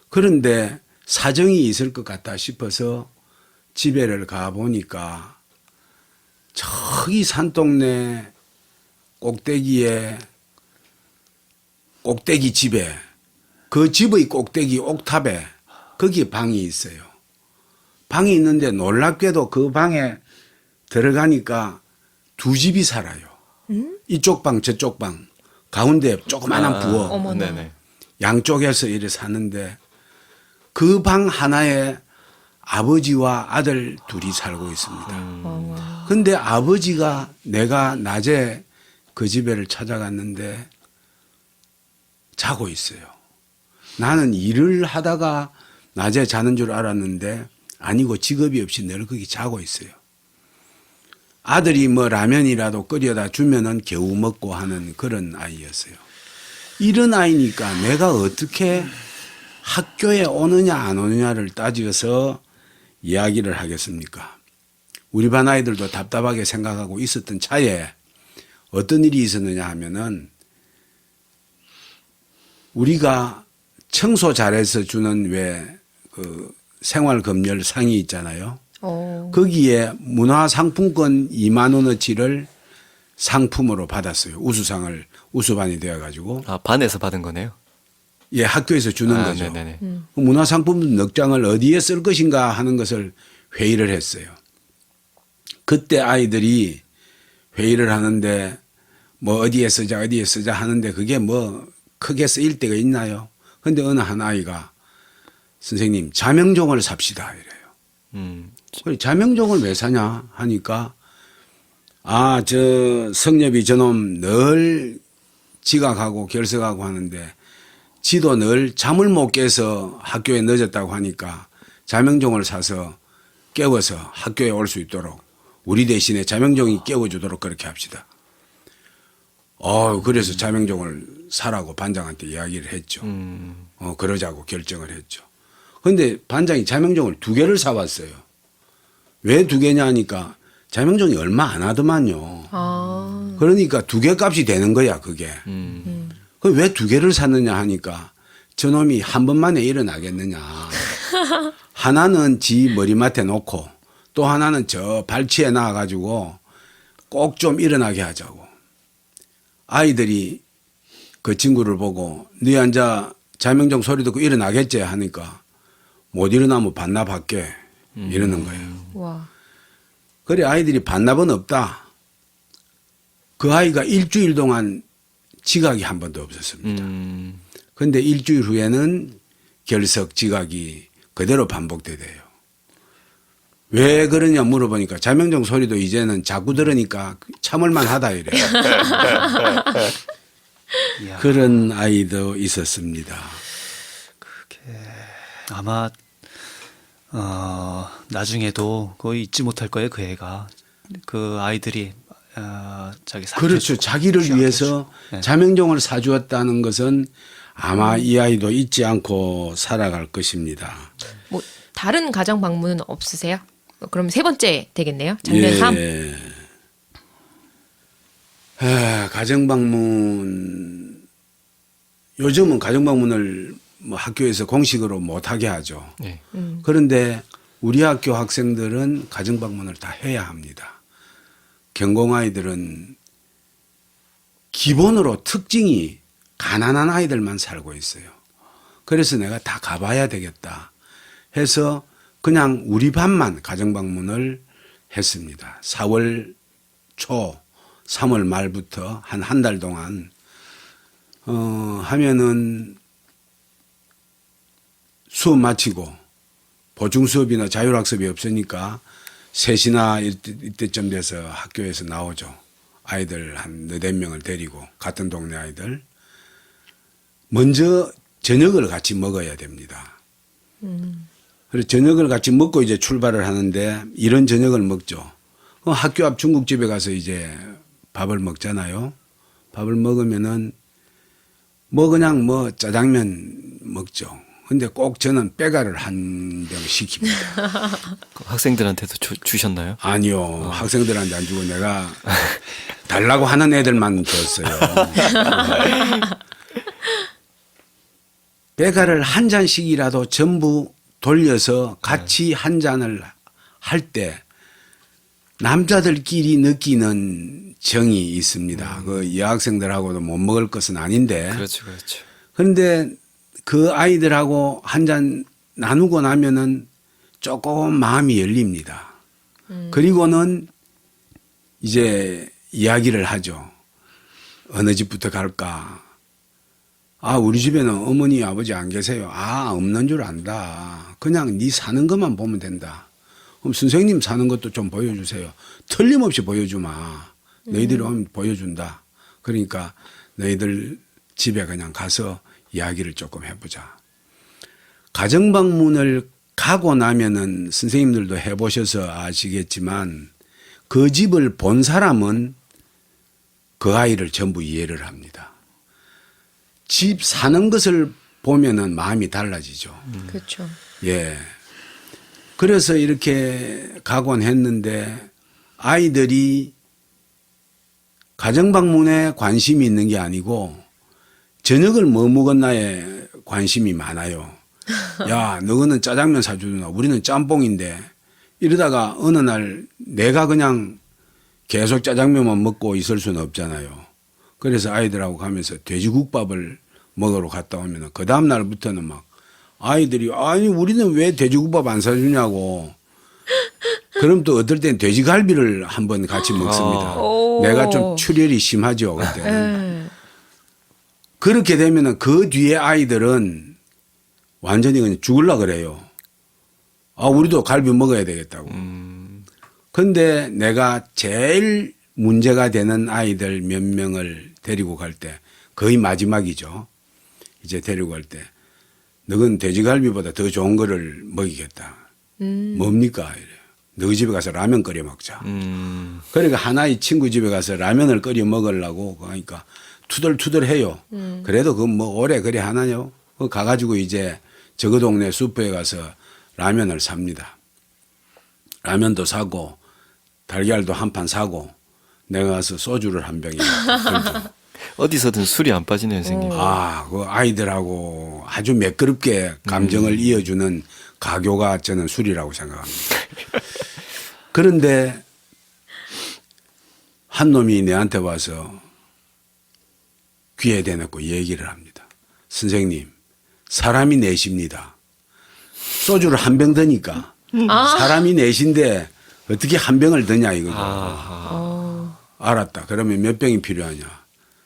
그런데 사정이 있을 것 같다 싶어서 집에를 가보니까 저기 산동네 꼭대기에 꼭대기 집에 그 집의 꼭대기 옥탑에 거기에 방이 있어요. 방이 있는데 놀랍게도 그 방에 들어가니까 두 집이 살아요. 이쪽 방 저쪽 방 가운데 조그마한 부엌 어머나. 네네. 양쪽에서 이래 사는데 그 방 하나에 아버지와 아들 둘이 살고 있습니다. 근데 아버지가 내가 낮에 그 집에를 찾아갔는데 자고 있어요. 나는 일을 하다가 낮에 자는 줄 알았는데 아니고 직업이 없이 늘 거기 자고 있어요. 아들이 뭐 라면이라도 끓여다 주면은 겨우 먹고 하는 그런 아이였어요. 이런 아이니까 내가 어떻게 학교에 오느냐 안 오느냐를 따져서 이야기를 하겠습니까? 우리 반 아이들도 답답하게 생각하고 있었던 차에 어떤 일이 있었느냐 하면은 우리가 청소 잘해서 주는 왜 그 생활금열 상이 있잖아요. 거기에 문화상품권 2만 원어치를 상품으로 받았어요. 우수상을 우수반이 되어가지고 아, 반에서 받은 거네요. 예 학교에서 주는 아, 거죠. 네네네. 그 문화상품 넉 장을 어디에 쓸 것인가 하는 것을 회의를 했어요. 그때 아이들이 회의를 하는데 뭐 어디에 쓰자 하는데 그게 뭐 크게 쓰일 때가 있나요? 근데 어느 한 아이가 선생님 자명종을 삽시다 이래요. 그래 자명종을 왜 사냐 하니까 아 저 성엽이 저놈 늘 지각하고 결석하고 하는데 지도 늘 잠을 못 깨서 학교에 늦었다고 하니까 자명종을 사서 깨워서 학교에 올 수 있도록 우리 대신에 자명종이 깨워주도록 그렇게 합시다. 그래서 자명종을 사라고 반장한테 이야기를 했죠. 그러자고 결정을 했죠. 그런데 반장이 자명종을 2개를 사왔어요. 왜 2개냐 하니까 자명종이 얼마 안 하더만요. 그러니까 2개 값이 되는 거야 그게. 왜 2개를 샀느냐 하니까 저놈이 한 번만에 일어나겠느냐. 하나는 지 머리맡에 놓고 또 하나는 저 발치에 놔가지고 꼭 좀 일어나게 하자고. 아이들이 그 친구를 보고 네 앉아 자명종 소리 듣고 일어나겠지 하니까 못 일어나면 반납할게 이러는 거예요. 와. 그래 아이들이 반납은 없다. 그 아이가 일주일 동안 지각이 한 번도 없었습니다. 그런데 일주일 후에는 결석 지각이 그대로 반복되대요. 왜 그러냐 물어보니까 자명종 소리도 이제는 자꾸 들으니까 참을만 하다 이래요. 이야, 그런 아이도 있었습니다. 아마 나중에도 거의 잊지 못할 거예요. 그 애가 그 아이들이 자기 사표 그렇죠. 자기를 취하겠죠. 위해서 네. 자명종을 사주었다는 것은 아마 이 아이도 잊지 않고 살아갈 것입니다. 뭐 다른 가정 방문은 없으세요? 그럼 3번째 되겠네요. 장면 3. 가정방문 요즘은 가정방문을 뭐 학교에서 공식으로 못하게 하죠. 네. 그런데 우리 학교 학생들은 가정방문을 다 해야 합니다. 경공아이들은 기본으로 특징이 가난한 아이들만 살고 있어요. 그래서 내가 다 가봐야 되겠다 해서 그냥 우리 반만 가정방문을 했습니다. 4월 초 3월 말부터 한 달 동안 하면은 수업 마치고 보충 수업이나 자율학습이 없으니까 3시나 이때쯤 돼서 학교에서 나오죠. 아이들 한 4-5명을 데리고 같은 동네 아이들. 먼저 저녁을 같이 먹어야 됩니다. 그래서 저녁을 같이 먹고 이제 출발을 하는데 이런 저녁을 먹죠. 학교 앞 중국집에 가서 이제 밥을 먹잖아요. 밥을 먹으면은 뭐 그냥 뭐 짜장면 먹죠. 근데 꼭 저는 빼가를 한 병 시킵니다. 그 학생들한테도 주셨나요? 아니요. 학생들한테 안 주고 내가 달라고 하는 애들만 줬어요. 빼가를 한 잔씩이라도 전부 돌려서 같이 한 잔을 할 때 남자들끼리 느끼는 정이 있습니다. 그 여학생들하고도 못 먹을 것은 아닌데. 그렇죠, 그렇죠. 그런데 그 아이들하고 한 잔 나누고 나면은 조금 마음이 열립니다. 그리고는 이제 이야기를 하죠. 어느 집부터 갈까? 아, 우리 집에는 어머니, 아버지 안 계세요. 아, 없는 줄 안다. 그냥 네 사는 것만 보면 된다. 그럼 선생님 사는 것도 좀 보여주세요. 틀림없이 보여주마. 너희들이 오면 보여준다. 그러니까 너희들 집에 그냥 가서 이야기를 조금 해보자. 가정방문을 가고 나면은 선생님들도 해보셔서 아시겠지만 그 집을 본 사람은 그 아이를 전부 이해를 합니다. 집 사는 것을 보면은 마음이 달라지죠. 그렇죠. 예. 그래서 이렇게 가곤 했는데 아이들이 가정방문에 관심이 있는 게 아니고 저녁을 뭐 먹었나에 관심이 많아요. 야, 너는 짜장면 사주나 우리는 짬뽕인데 이러다가 어느 날 내가 그냥 계속 짜장면만 먹고 있을 수는 없잖아요. 그래서 아이들하고 가면서 돼지국밥을 먹으러 갔다 오면 그 다음 날부터는 막 아이들이 아니 우리는 왜 돼지국밥 안 사주냐고. 그럼 또 어떨 땐 돼지갈비를 한번 같이 먹습니다. 오. 내가 좀 출혈이 심하죠 그때는. 네. 그렇게 되면은 그 뒤에 아이들은 완전히 그냥 죽을라 그래요. 아 우리도 갈비 먹어야 되겠다고. 근데 내가 제일 문제가 되는 아이들 몇 명을 데리고 갈 때 거의 마지막이죠. 이제 데리고 갈 때 너는 돼지갈비보다 더 좋은 거를 먹이겠다. 뭡니까? 이래요. 너희 집에 가서 라면 끓여 먹자. 그러니까 하나의 친구 집에 가서 라면을 끓여 먹으려고 그러니까 투덜투덜해요. 그래도 그 뭐 오래 그래 하나요? 그 가가지고 이제 저거 동네 슈퍼에 가서 라면을 삽니다. 라면도 사고 달걀도 한 판 사고 내가 가서 소주를 한 병이 들죠. 어디서든 술이 안 빠지네요, 선생님. 아, 그 아이들하고 아주 매끄럽게 감정을 이어주는 가교가 저는 술이라고 생각합니다. 그런데 한 놈이 내한테 와서 귀에 대놓고 얘기를 합니다. 선생님, 사람이 넷입니다. 소주를 한 병 드니까 사람이 넷인데 어떻게 한 병을 드냐 이거죠. 알았다. 그러면 몇 병이 필요하냐.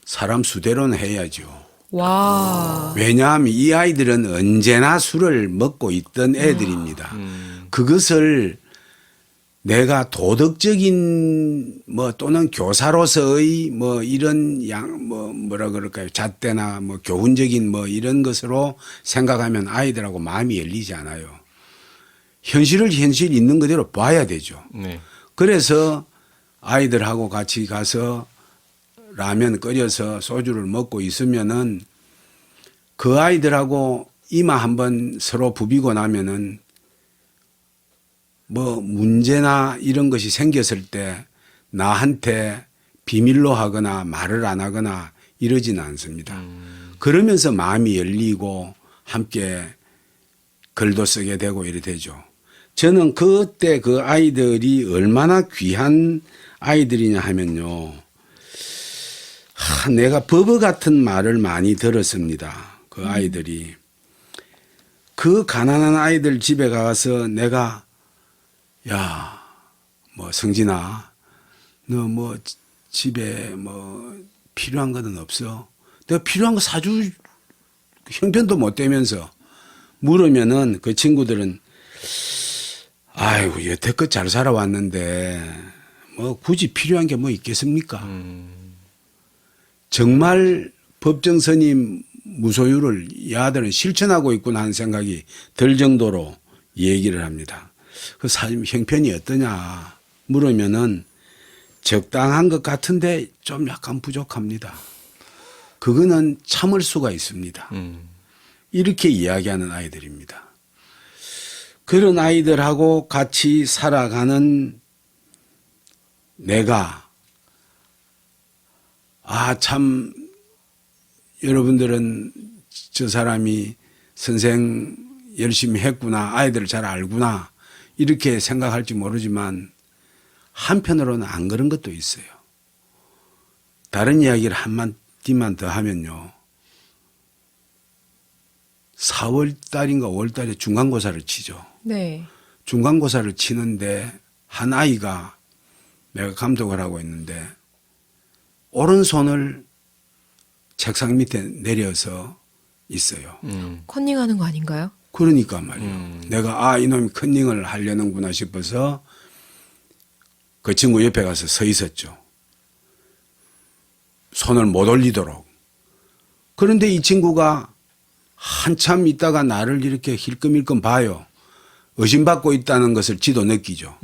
사람 수대로는 해야죠. 와. 왜냐하면 이 아이들은 언제나 술을 먹고 있던 애들입니다. 그것을 내가 도덕적인 뭐 또는 교사로서의 뭐 이런 뭐라 그럴까요? 잣대나 뭐 교훈적인 뭐 이런 것으로 생각하면 아이들하고 마음이 열리지 않아요. 현실을 현실 있는 그대로 봐야 되죠. 네. 그래서 아이들하고 같이 가서 라면 끓여서 소주를 먹고 있으면은 그 아이들하고 이마 한번 서로 부비고 나면은 뭐 문제나 이런 것이 생겼을 때 나한테 비밀로 하거나 말을 안 하거나 이러지는 않습니다. 그러면서 마음이 열리고 함께 글도 쓰게 되고 이래 되죠. 저는 그때 그 아이들이 얼마나 귀한 아이들이냐 하면요. 내가 버버 같은 말을 많이 들었습니다. 그 아이들이. 그 가난한 아이들 집에 가서 내가 야, 뭐 성진아, 너 뭐 집에 뭐 필요한 거는 없어? 내가 필요한 거 사줄 형편도 못 되면서 물으면은 그 친구들은 아이고 여태껏 잘 살아왔는데 뭐 굳이 필요한 게 뭐 있겠습니까? 정말 법정선임 무소유를 이 아들은 실천하고 있구나 하는 생각이 들 정도로 얘기를 합니다. 그 사실 형편이 어떠냐 물으면은 적당한 것 같은데 좀 약간 부족합니다. 그거는 참을 수가 있습니다. 이렇게 이야기하는 아이들입니다. 그런 아이들하고 같이 살아가는 내가 참 여러분들은 저 사람이 선생 열심히 했구나, 아이들을 잘 알구나 이렇게 생각할지 모르지만 한편으로는 안 그런 것도 있어요. 다른 이야기를 한마디만 더 하면요. 4월 달인가 5월 달에 중간고사를 치죠. 네. 중간고사를 치는데 한 아이가 내가 감독을 하고 있는데 오른손을 책상 밑에 내려서 있어요. 컨닝하는 거 아닌가요? 그러니까 말이에요. 내가 이놈이 컨닝을 하려는구나 싶어서 그 친구 옆에 가서 서 있었죠. 손을 못 올리도록. 그런데 이 친구가 한참 있다가 나를 이렇게 힐끔힐끔 봐요. 의심받고 있다는 것을 지도 느끼죠.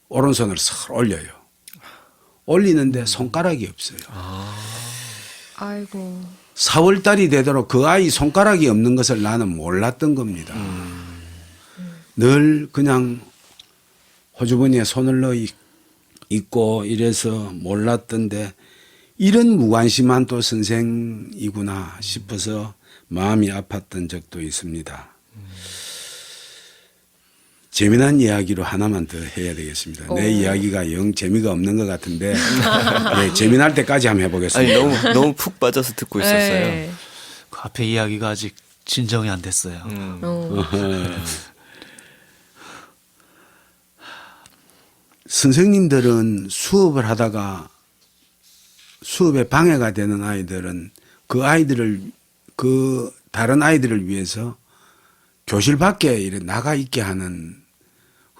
오른손을 싹 올려요. 올리는데 손가락이 없어요. 아이고. 4월 달이 되도록 그 아이 손가락이 없는 것을 나는 몰랐던 겁니다. 늘 그냥 호주머니에 손을 넣어 있고 이래서 몰랐던데 이런 무관심한 또 선생이구나 싶어서 마음이 아팠던 적도 있습니다. 재미난 이야기로 하나만 더 해야 되겠습니다. 내 이야기가 영 재미가 없는 것 같은데 네, 재미날 때까지 한번 해보겠습니다. 아니 너무 푹 빠져서 듣고 있었어요. 네. 그 앞에 이야기가 아직 진정이 안 됐어요. 선생님들은 수업을 하다가 수업에 방해가 되는 아이들은 그 다른 아이들을 위해서 교실 밖에 이렇게 나가 있게 하는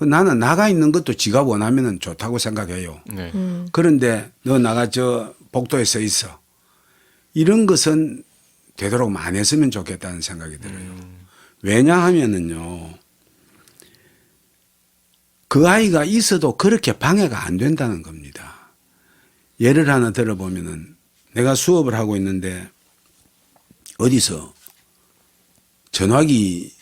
나는 나가 있는 것도 지가 원하면 좋다고 생각해요. 네. 그런데 너 나가 저 복도에 서 있어. 이런 것은 되도록 안 했으면 좋겠다는 생각이 들어요. 왜냐하면은요. 그 아이가 있어도 그렇게 방해가 안 된다는 겁니다. 예를 하나 들어보면은 내가 수업을 하고 있는데 어디서 전화기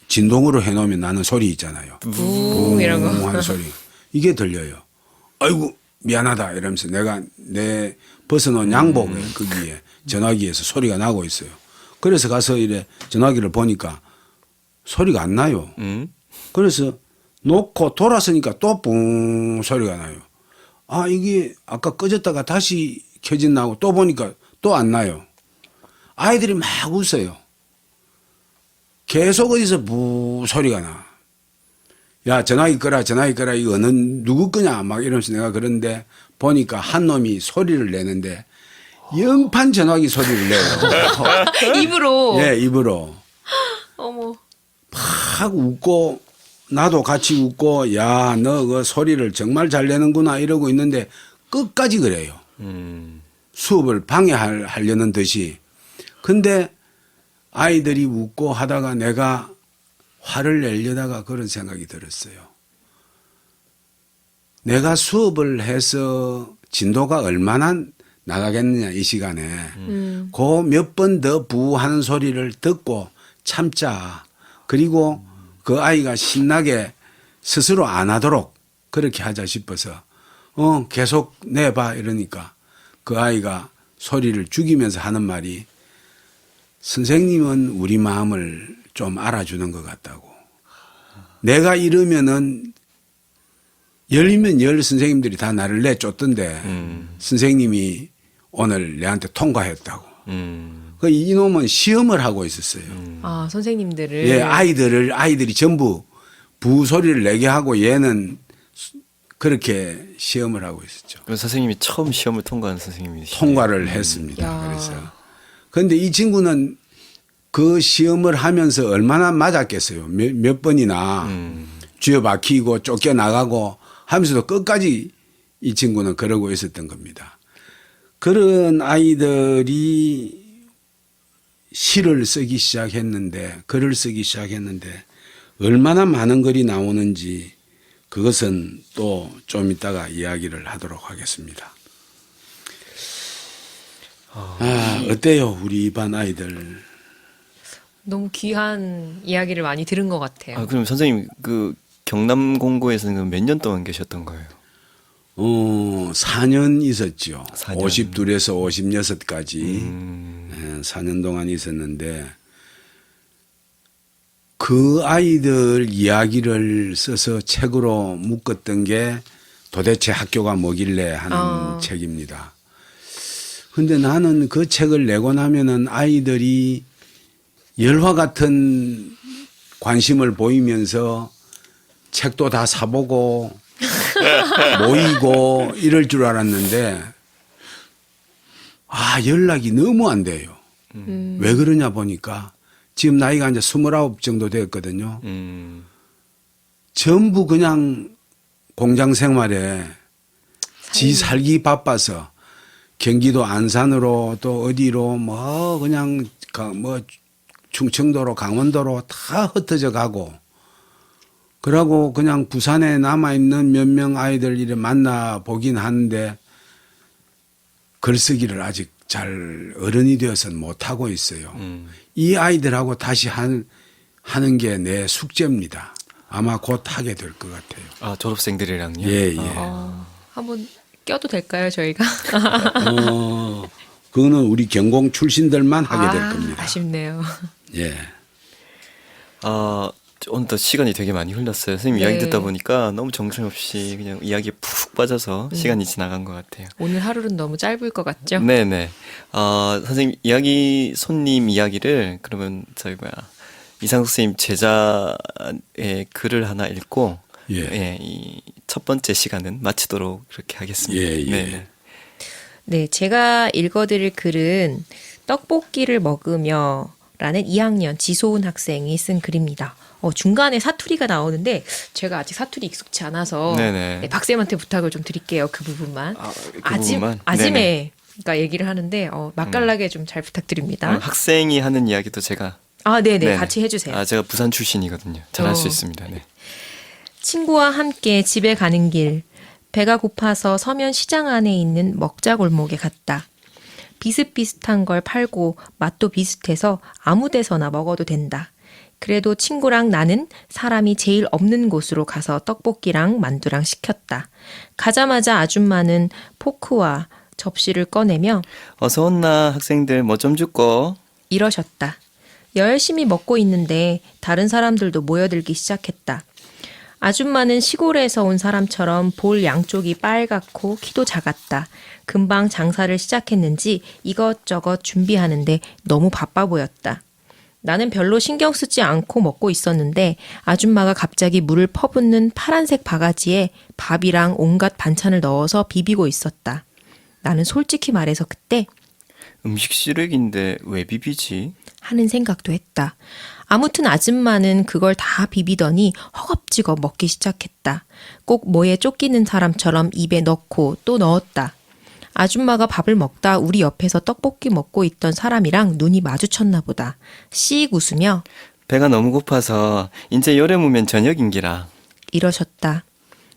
진동으로 해놓으면 나는 소리 있잖아요. 붕 이런 거. 하는 소리. 이게 들려요. 아이고 미안하다 이러면서 내가 내 벗어놓은 양복에 거기에 전화기에서 소리가 나고 있어요. 그래서 가서 이래 전화기를 보니까 소리가 안 나요. 그래서 놓고 돌아서니까 또 뿡 소리가 나요. 이게 아까 꺼졌다가 다시 켜진다고 또 보니까 또 안 나요. 아이들이 막 웃어요. 계속 어디서 부 소리가 나. 야, 전화기 꺼라. 이거 누구 거냐? 막 이러면서 내가 그런데 보니까 한 놈이 소리를 내는데 연판 전화기 소리를 내요. 입으로. 예, 입으로. 어머. 막 웃고 나도 같이 웃고 야, 너 그 소리를 정말 잘 내는구나 이러고 있는데 끝까지 그래요. 수업을 방해하려는 듯이. 근데 아이들이 웃고 하다가 내가 화를 내려다가 그런 생각이 들었어요. 내가 수업을 해서 진도가 얼마나 나가겠느냐 이 시간에 그 몇 번 더 부하는 소리를 듣고 참자. 그리고 그 아이가 신나게 스스로 안 하도록 그렇게 하자 싶어서 계속 내봐 이러니까 그 아이가 소리를 죽이면서 하는 말이 선생님은 우리 마음을 좀 알아주는 것 같다고. 내가 이러면은 열리면 선생님들이 다 나를 내쫓던데 선생님이 오늘 내한테 통과했다고. 그 이놈은 시험을 하고 있었어요. 선생님들을. 예, 아이들이 전부 부소리를 내게 하고 얘는 그렇게 시험을 하고 있었죠. 그래서 선생님이 처음 시험을 통과한 선생님이시죠. 통과를 했습니다. 야. 그래서. 그런데 이 친구는 그 시험을 하면서 얼마나 맞았겠어요. 몇 번이나 쥐어 박히고 쫓겨나가고 하면서도 끝까지 이 친구는 그러고 있었던 겁니다. 그런 아이들이 글을 쓰기 시작했는데 얼마나 많은 글이 나오는지 그것은 또 좀 이따가 이야기를 하도록 하겠습니다. 어때요? 우리 반 아이들. 너무 귀한 이야기를 많이 들은 것 같아요. 그럼 선생님 그 경남공고에서는 몇 년 동안 계셨던 거예요? 4년 있었죠. 4년. 52에서 56까지 4년 동안 있었는데 그 아이들 이야기를 써서 책으로 묶었던 게 도대체 학교가 뭐길래 하는 책입니다. 근데 나는 그 책을 내고 나면은 아이들이 열화 같은 관심을 보이면서 책도 다 사보고 모이고 이럴 줄 알았는데 연락이 너무 안 돼요. 왜 그러냐 보니까 지금 나이가 이제 29 정도 됐거든요. 전부 그냥 공장 생활에 지 살기 바빠서 경기도 안산으로 또 어디로 뭐 그냥 뭐 충청도로 강원도로 다 흩어져 가고 그러고 그냥 부산에 남아있는 몇 명 아이들 이래 만나 보긴 하는데 글쓰기를 아직 잘 어른이 되어서는 못하고 있어요. 이 아이들하고 다시 하는 게 내 숙제입니다. 아마 곧 하게 될 것 같아요. 아, 졸업생들이랑요? 예, 예. 한번 껴도 될까요, 저희가? 그거는 우리 경공 출신들만 하게 될 겁니다. 아쉽네요. 예. 오늘 또 시간이 되게 많이 흘렀어요. 선생님 네. 이야기 듣다 보니까 너무 정신없이 그냥 이야기에 푹 빠져서 시간이 지나간 것 같아요. 오늘 하루는 너무 짧을 것 같죠? 네네. 선생님 손님 이야기를 그러면 이상석 선생님 제자의 글을 하나 읽고 예. 이 첫 번째 시간은 마치도록 그렇게 하겠습니다. 예, 예. 네네. 네, 제가 읽어드릴 글은 떡볶이를 먹으며 라는 2학년 지소은 학생이 쓴 글입니다. 중간에 사투리가 나오는데 제가 아직 사투리 익숙치 않아서 네네. 네, 박쌤한테 부탁을 좀 드릴게요. 그 부분만. 그 부분만? 아침에 그러니까 얘기를 하는데 맛깔나게 좀 잘 부탁드립니다. 학생이 하는 이야기도 제가 네네. 같이 해주세요. 제가 부산 출신이거든요. 잘할 수 있습니다. 네. 친구와 함께 집에 가는 길, 배가 고파서 서면 시장 안에 있는 먹자골목에 갔다. 비슷비슷한 걸 팔고 맛도 비슷해서 아무 데서나 먹어도 된다. 그래도 친구랑 나는 사람이 제일 없는 곳으로 가서 떡볶이랑 만두랑 시켰다. 가자마자 아줌마는 포크와 접시를 꺼내며 어서 온나 학생들 뭐 좀 줄거? 이러셨다. 열심히 먹고 있는데 다른 사람들도 모여들기 시작했다. 아줌마는 시골에서 온 사람처럼 볼 양쪽이 빨갛고 키도 작았다. 금방 장사를 시작했는지 이것저것 준비하는데 너무 바빠 보였다. 나는 별로 신경 쓰지 않고 먹고 있었는데 아줌마가 갑자기 물을 퍼붓는 파란색 바가지에 밥이랑 온갖 반찬을 넣어서 비비고 있었다. 나는 솔직히 말해서 그때 음식 쓰레기인데 왜 비비지? 하는 생각도 했다. 아무튼 아줌마는 그걸 다 비비더니 허겁지겁 먹기 시작했다. 꼭 뭐에 쫓기는 사람처럼 입에 넣고 또 넣었다. 아줌마가 밥을 먹다 우리 옆에서 떡볶이 먹고 있던 사람이랑 눈이 마주쳤나 보다. 씩 웃으며 배가 너무 고파서 이제 요래무면 저녁인기라. 이러셨다.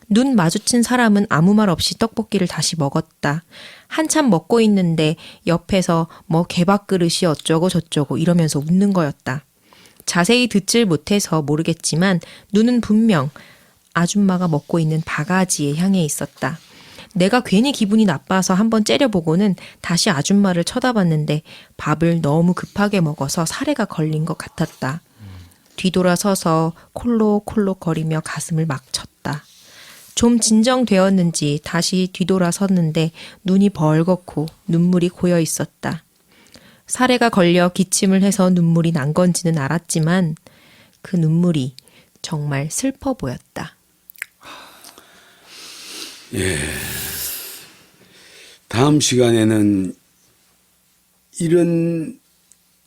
눈 마주친 사람은 아무 말 없이 떡볶이를 다시 먹었다. 한참 먹고 있는데 옆에서 뭐 개밥그릇이 어쩌고 저쩌고 이러면서 웃는 거였다. 자세히 듣질 못해서 모르겠지만 눈은 분명 아줌마가 먹고 있는 바가지에 향해 있었다. 내가 괜히 기분이 나빠서 한번 째려보고는 다시 아줌마를 쳐다봤는데 밥을 너무 급하게 먹어서 사례가 걸린 것 같았다. 뒤돌아서서 콜록콜록 거리며 가슴을 막 쳤다. 좀 진정되었는지 다시 뒤돌아섰는데 눈이 벌겋고 눈물이 고여 있었다. 사례가 걸려 기침을 해서 눈물이 난 건지는 알았지만 그 눈물이 정말 슬퍼 보였다. 예. 다음 시간에는 이런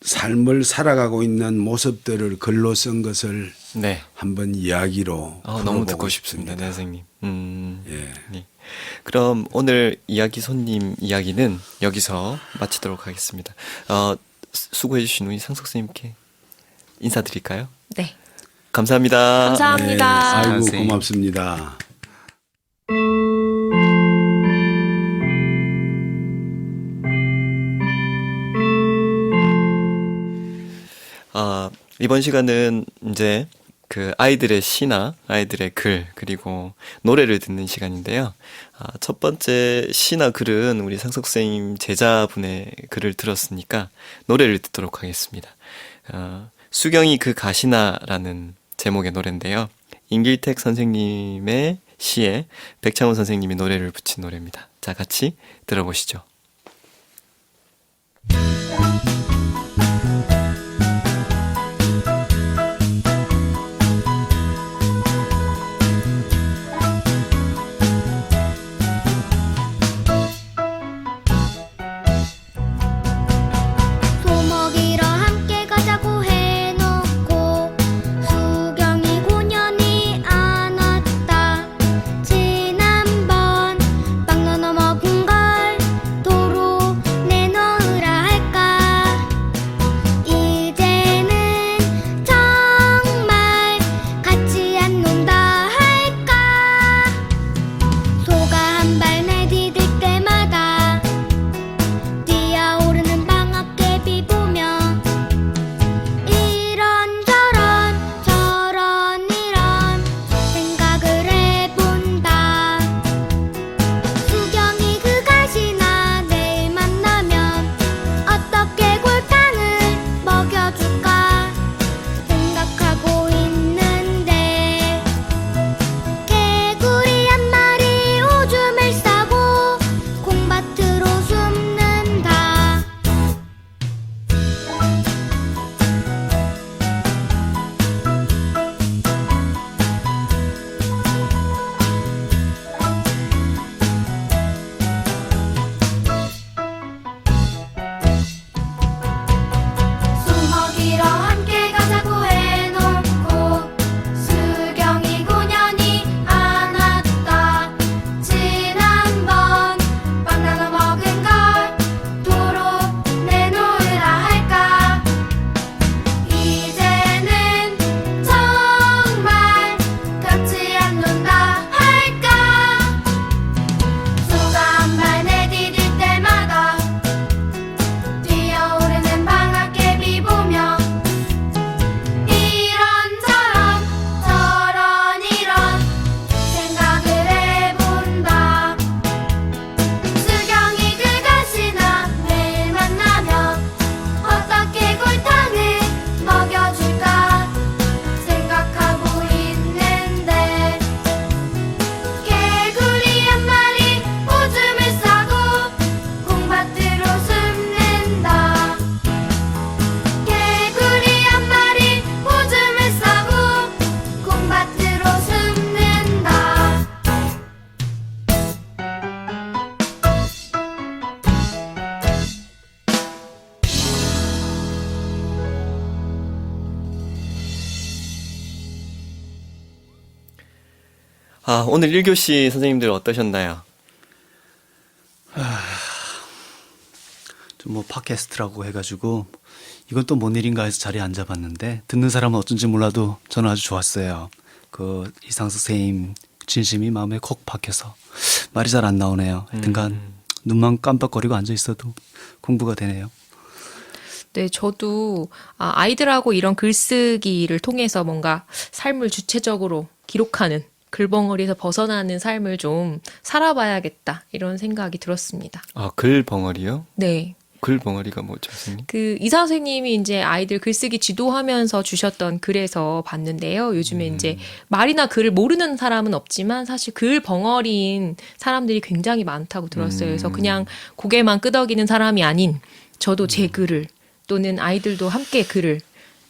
삶을 살아가고 있는 모습들을 글로 쓴 것을 네. 한번 이야기로 너무 풀어보고 듣고 싶습니다, 네, 선생님. 예. 네. 그럼 오늘 이야기 손님 이야기는 여기서 마치도록 하겠습니다. 수고해주신 우리 상석 선생님께 인사드릴까요? 네. 감사합니다. 감사합니다. 아이고 선생님. 고맙습니다. 이번 시간은 이제 그 아이들의 시나 아이들의 글 그리고 노래를 듣는 시간인데요. 첫 번째 시나 글은 우리 상석 선생님 제자분의 글을 들었으니까 노래를 듣도록 하겠습니다. 수경이 그 가시나라는 제목의 노래인데요. 임길택 선생님의 시에 백창훈 선생님이 노래를 붙인 노래입니다. 자, 같이 들어보시죠. 소 먹이러 함께 가자고 해놓고 수경이 9년이 안 왔다. 지난번 빵 나눠 먹은 걸 도로 내놓으라 할까. 이제는 정말 같이 안 논다 할까. 소가 한 발 내디딜 때마다 뛰어오르는 방앗개비 보며 이런저런 저런 이런 생각을 해본다. 수경이 그 가시나 내일 만나면 어떻게 골탕을 먹여줄까 생각하고 있는데 개구리 한 마리 오줌을 싸고 콩밭으로 숨는다. 술 먹이러 함께 가자고 해놓고 수경이 9년이 안 왔다. 지난번 빵 나눠 먹은 걸 도로 내놓으라 할까. 이제는 정말 같이 안 논다 할까. 소가 한 발 내디딜 때마다 뛰어오르는 방앗개비 보며 이런저런 저런 이런 생각을 해본다. 수경이 그 가시나 내일 만나면 어떻게 골탕을 먹여줄까 생각하고 있는데 개구리 한 마리 오줌을 싸고 콩밭으로 숨는다. 개구리 한 마리 오줌을 싸고 콩밭으로 숨는다. 아, 오늘 1교시 선생님들 어떠셨나요? 좀 뭐 팟캐스트라고 해가지고 이건 또 뭔 일인가 해서 자리에 앉아봤는데 듣는 사람은 어쩐지 몰라도 저는 아주 좋았어요. 그 이상석 선생님 진심이 마음에 콕 박혀서 말이 잘 안 나오네요. 하여튼간 눈만 깜빡거리고 앉아 있어도 공부가 되네요. 네, 저도 아이들하고 이런 글쓰기를 통해서 뭔가 삶을 주체적으로 기록하는 글벙어리에서 벗어나는 삶을 좀 살아봐야겠다 이런 생각이 들었습니다. 아, 글 벙어리요? 네. 글 벙어리가 뭐죠, 선생님? 그 이사 선생님이 이제 아이들 글쓰기 지도하면서 주셨던 글에서 봤는데요. 요즘에 이제 말이나 글을 모르는 사람은 없지만 사실 글 벙어리인 사람들이 굉장히 많다고 들었어요. 그래서 그냥 고개만 끄덕이는 사람이 아닌 저도 제 글을 또는 아이들도 함께 글을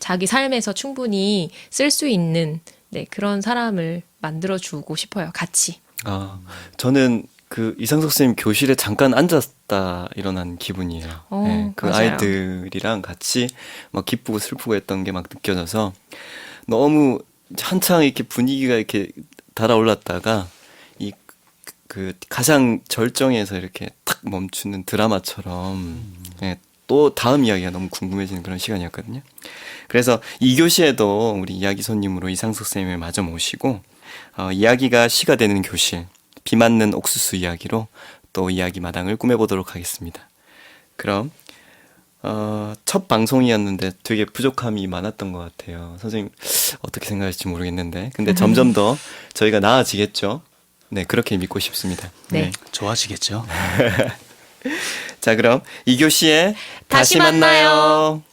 자기 삶에서 충분히 쓸 수 있는 네, 그런 사람을 만들어주고 싶어요. 같이. 아, 저는 그 이상석 선생님 교실에 잠깐 앉았다 일어난 기분이에요. 네, 그 맞아요. 아이들이랑 같이 막 기쁘고 슬프고 했던 게 막 느껴져서 너무 한창 이렇게 분위기가 이렇게 달아올랐다가 이 그 가장 절정에서 이렇게 탁 멈추는 드라마처럼 네, 또 다음 이야기가 너무 궁금해지는 그런 시간이었거든요. 그래서 2교시에도 우리 이야기 손님으로 이상석 선생님을 마저 모시고 이야기가 시가 되는 교실, 비 맞는 옥수수 이야기로 또 이야기 마당을 꾸며보도록 하겠습니다. 그럼 첫 방송이었는데 되게 부족함이 많았던 것 같아요. 선생님 어떻게 생각하실지 모르겠는데 근데 점점 더 저희가 나아지겠죠? 네, 그렇게 믿고 싶습니다. 네. 좋아지겠죠. 자, 그럼 2교시에 다시 다시 만나요.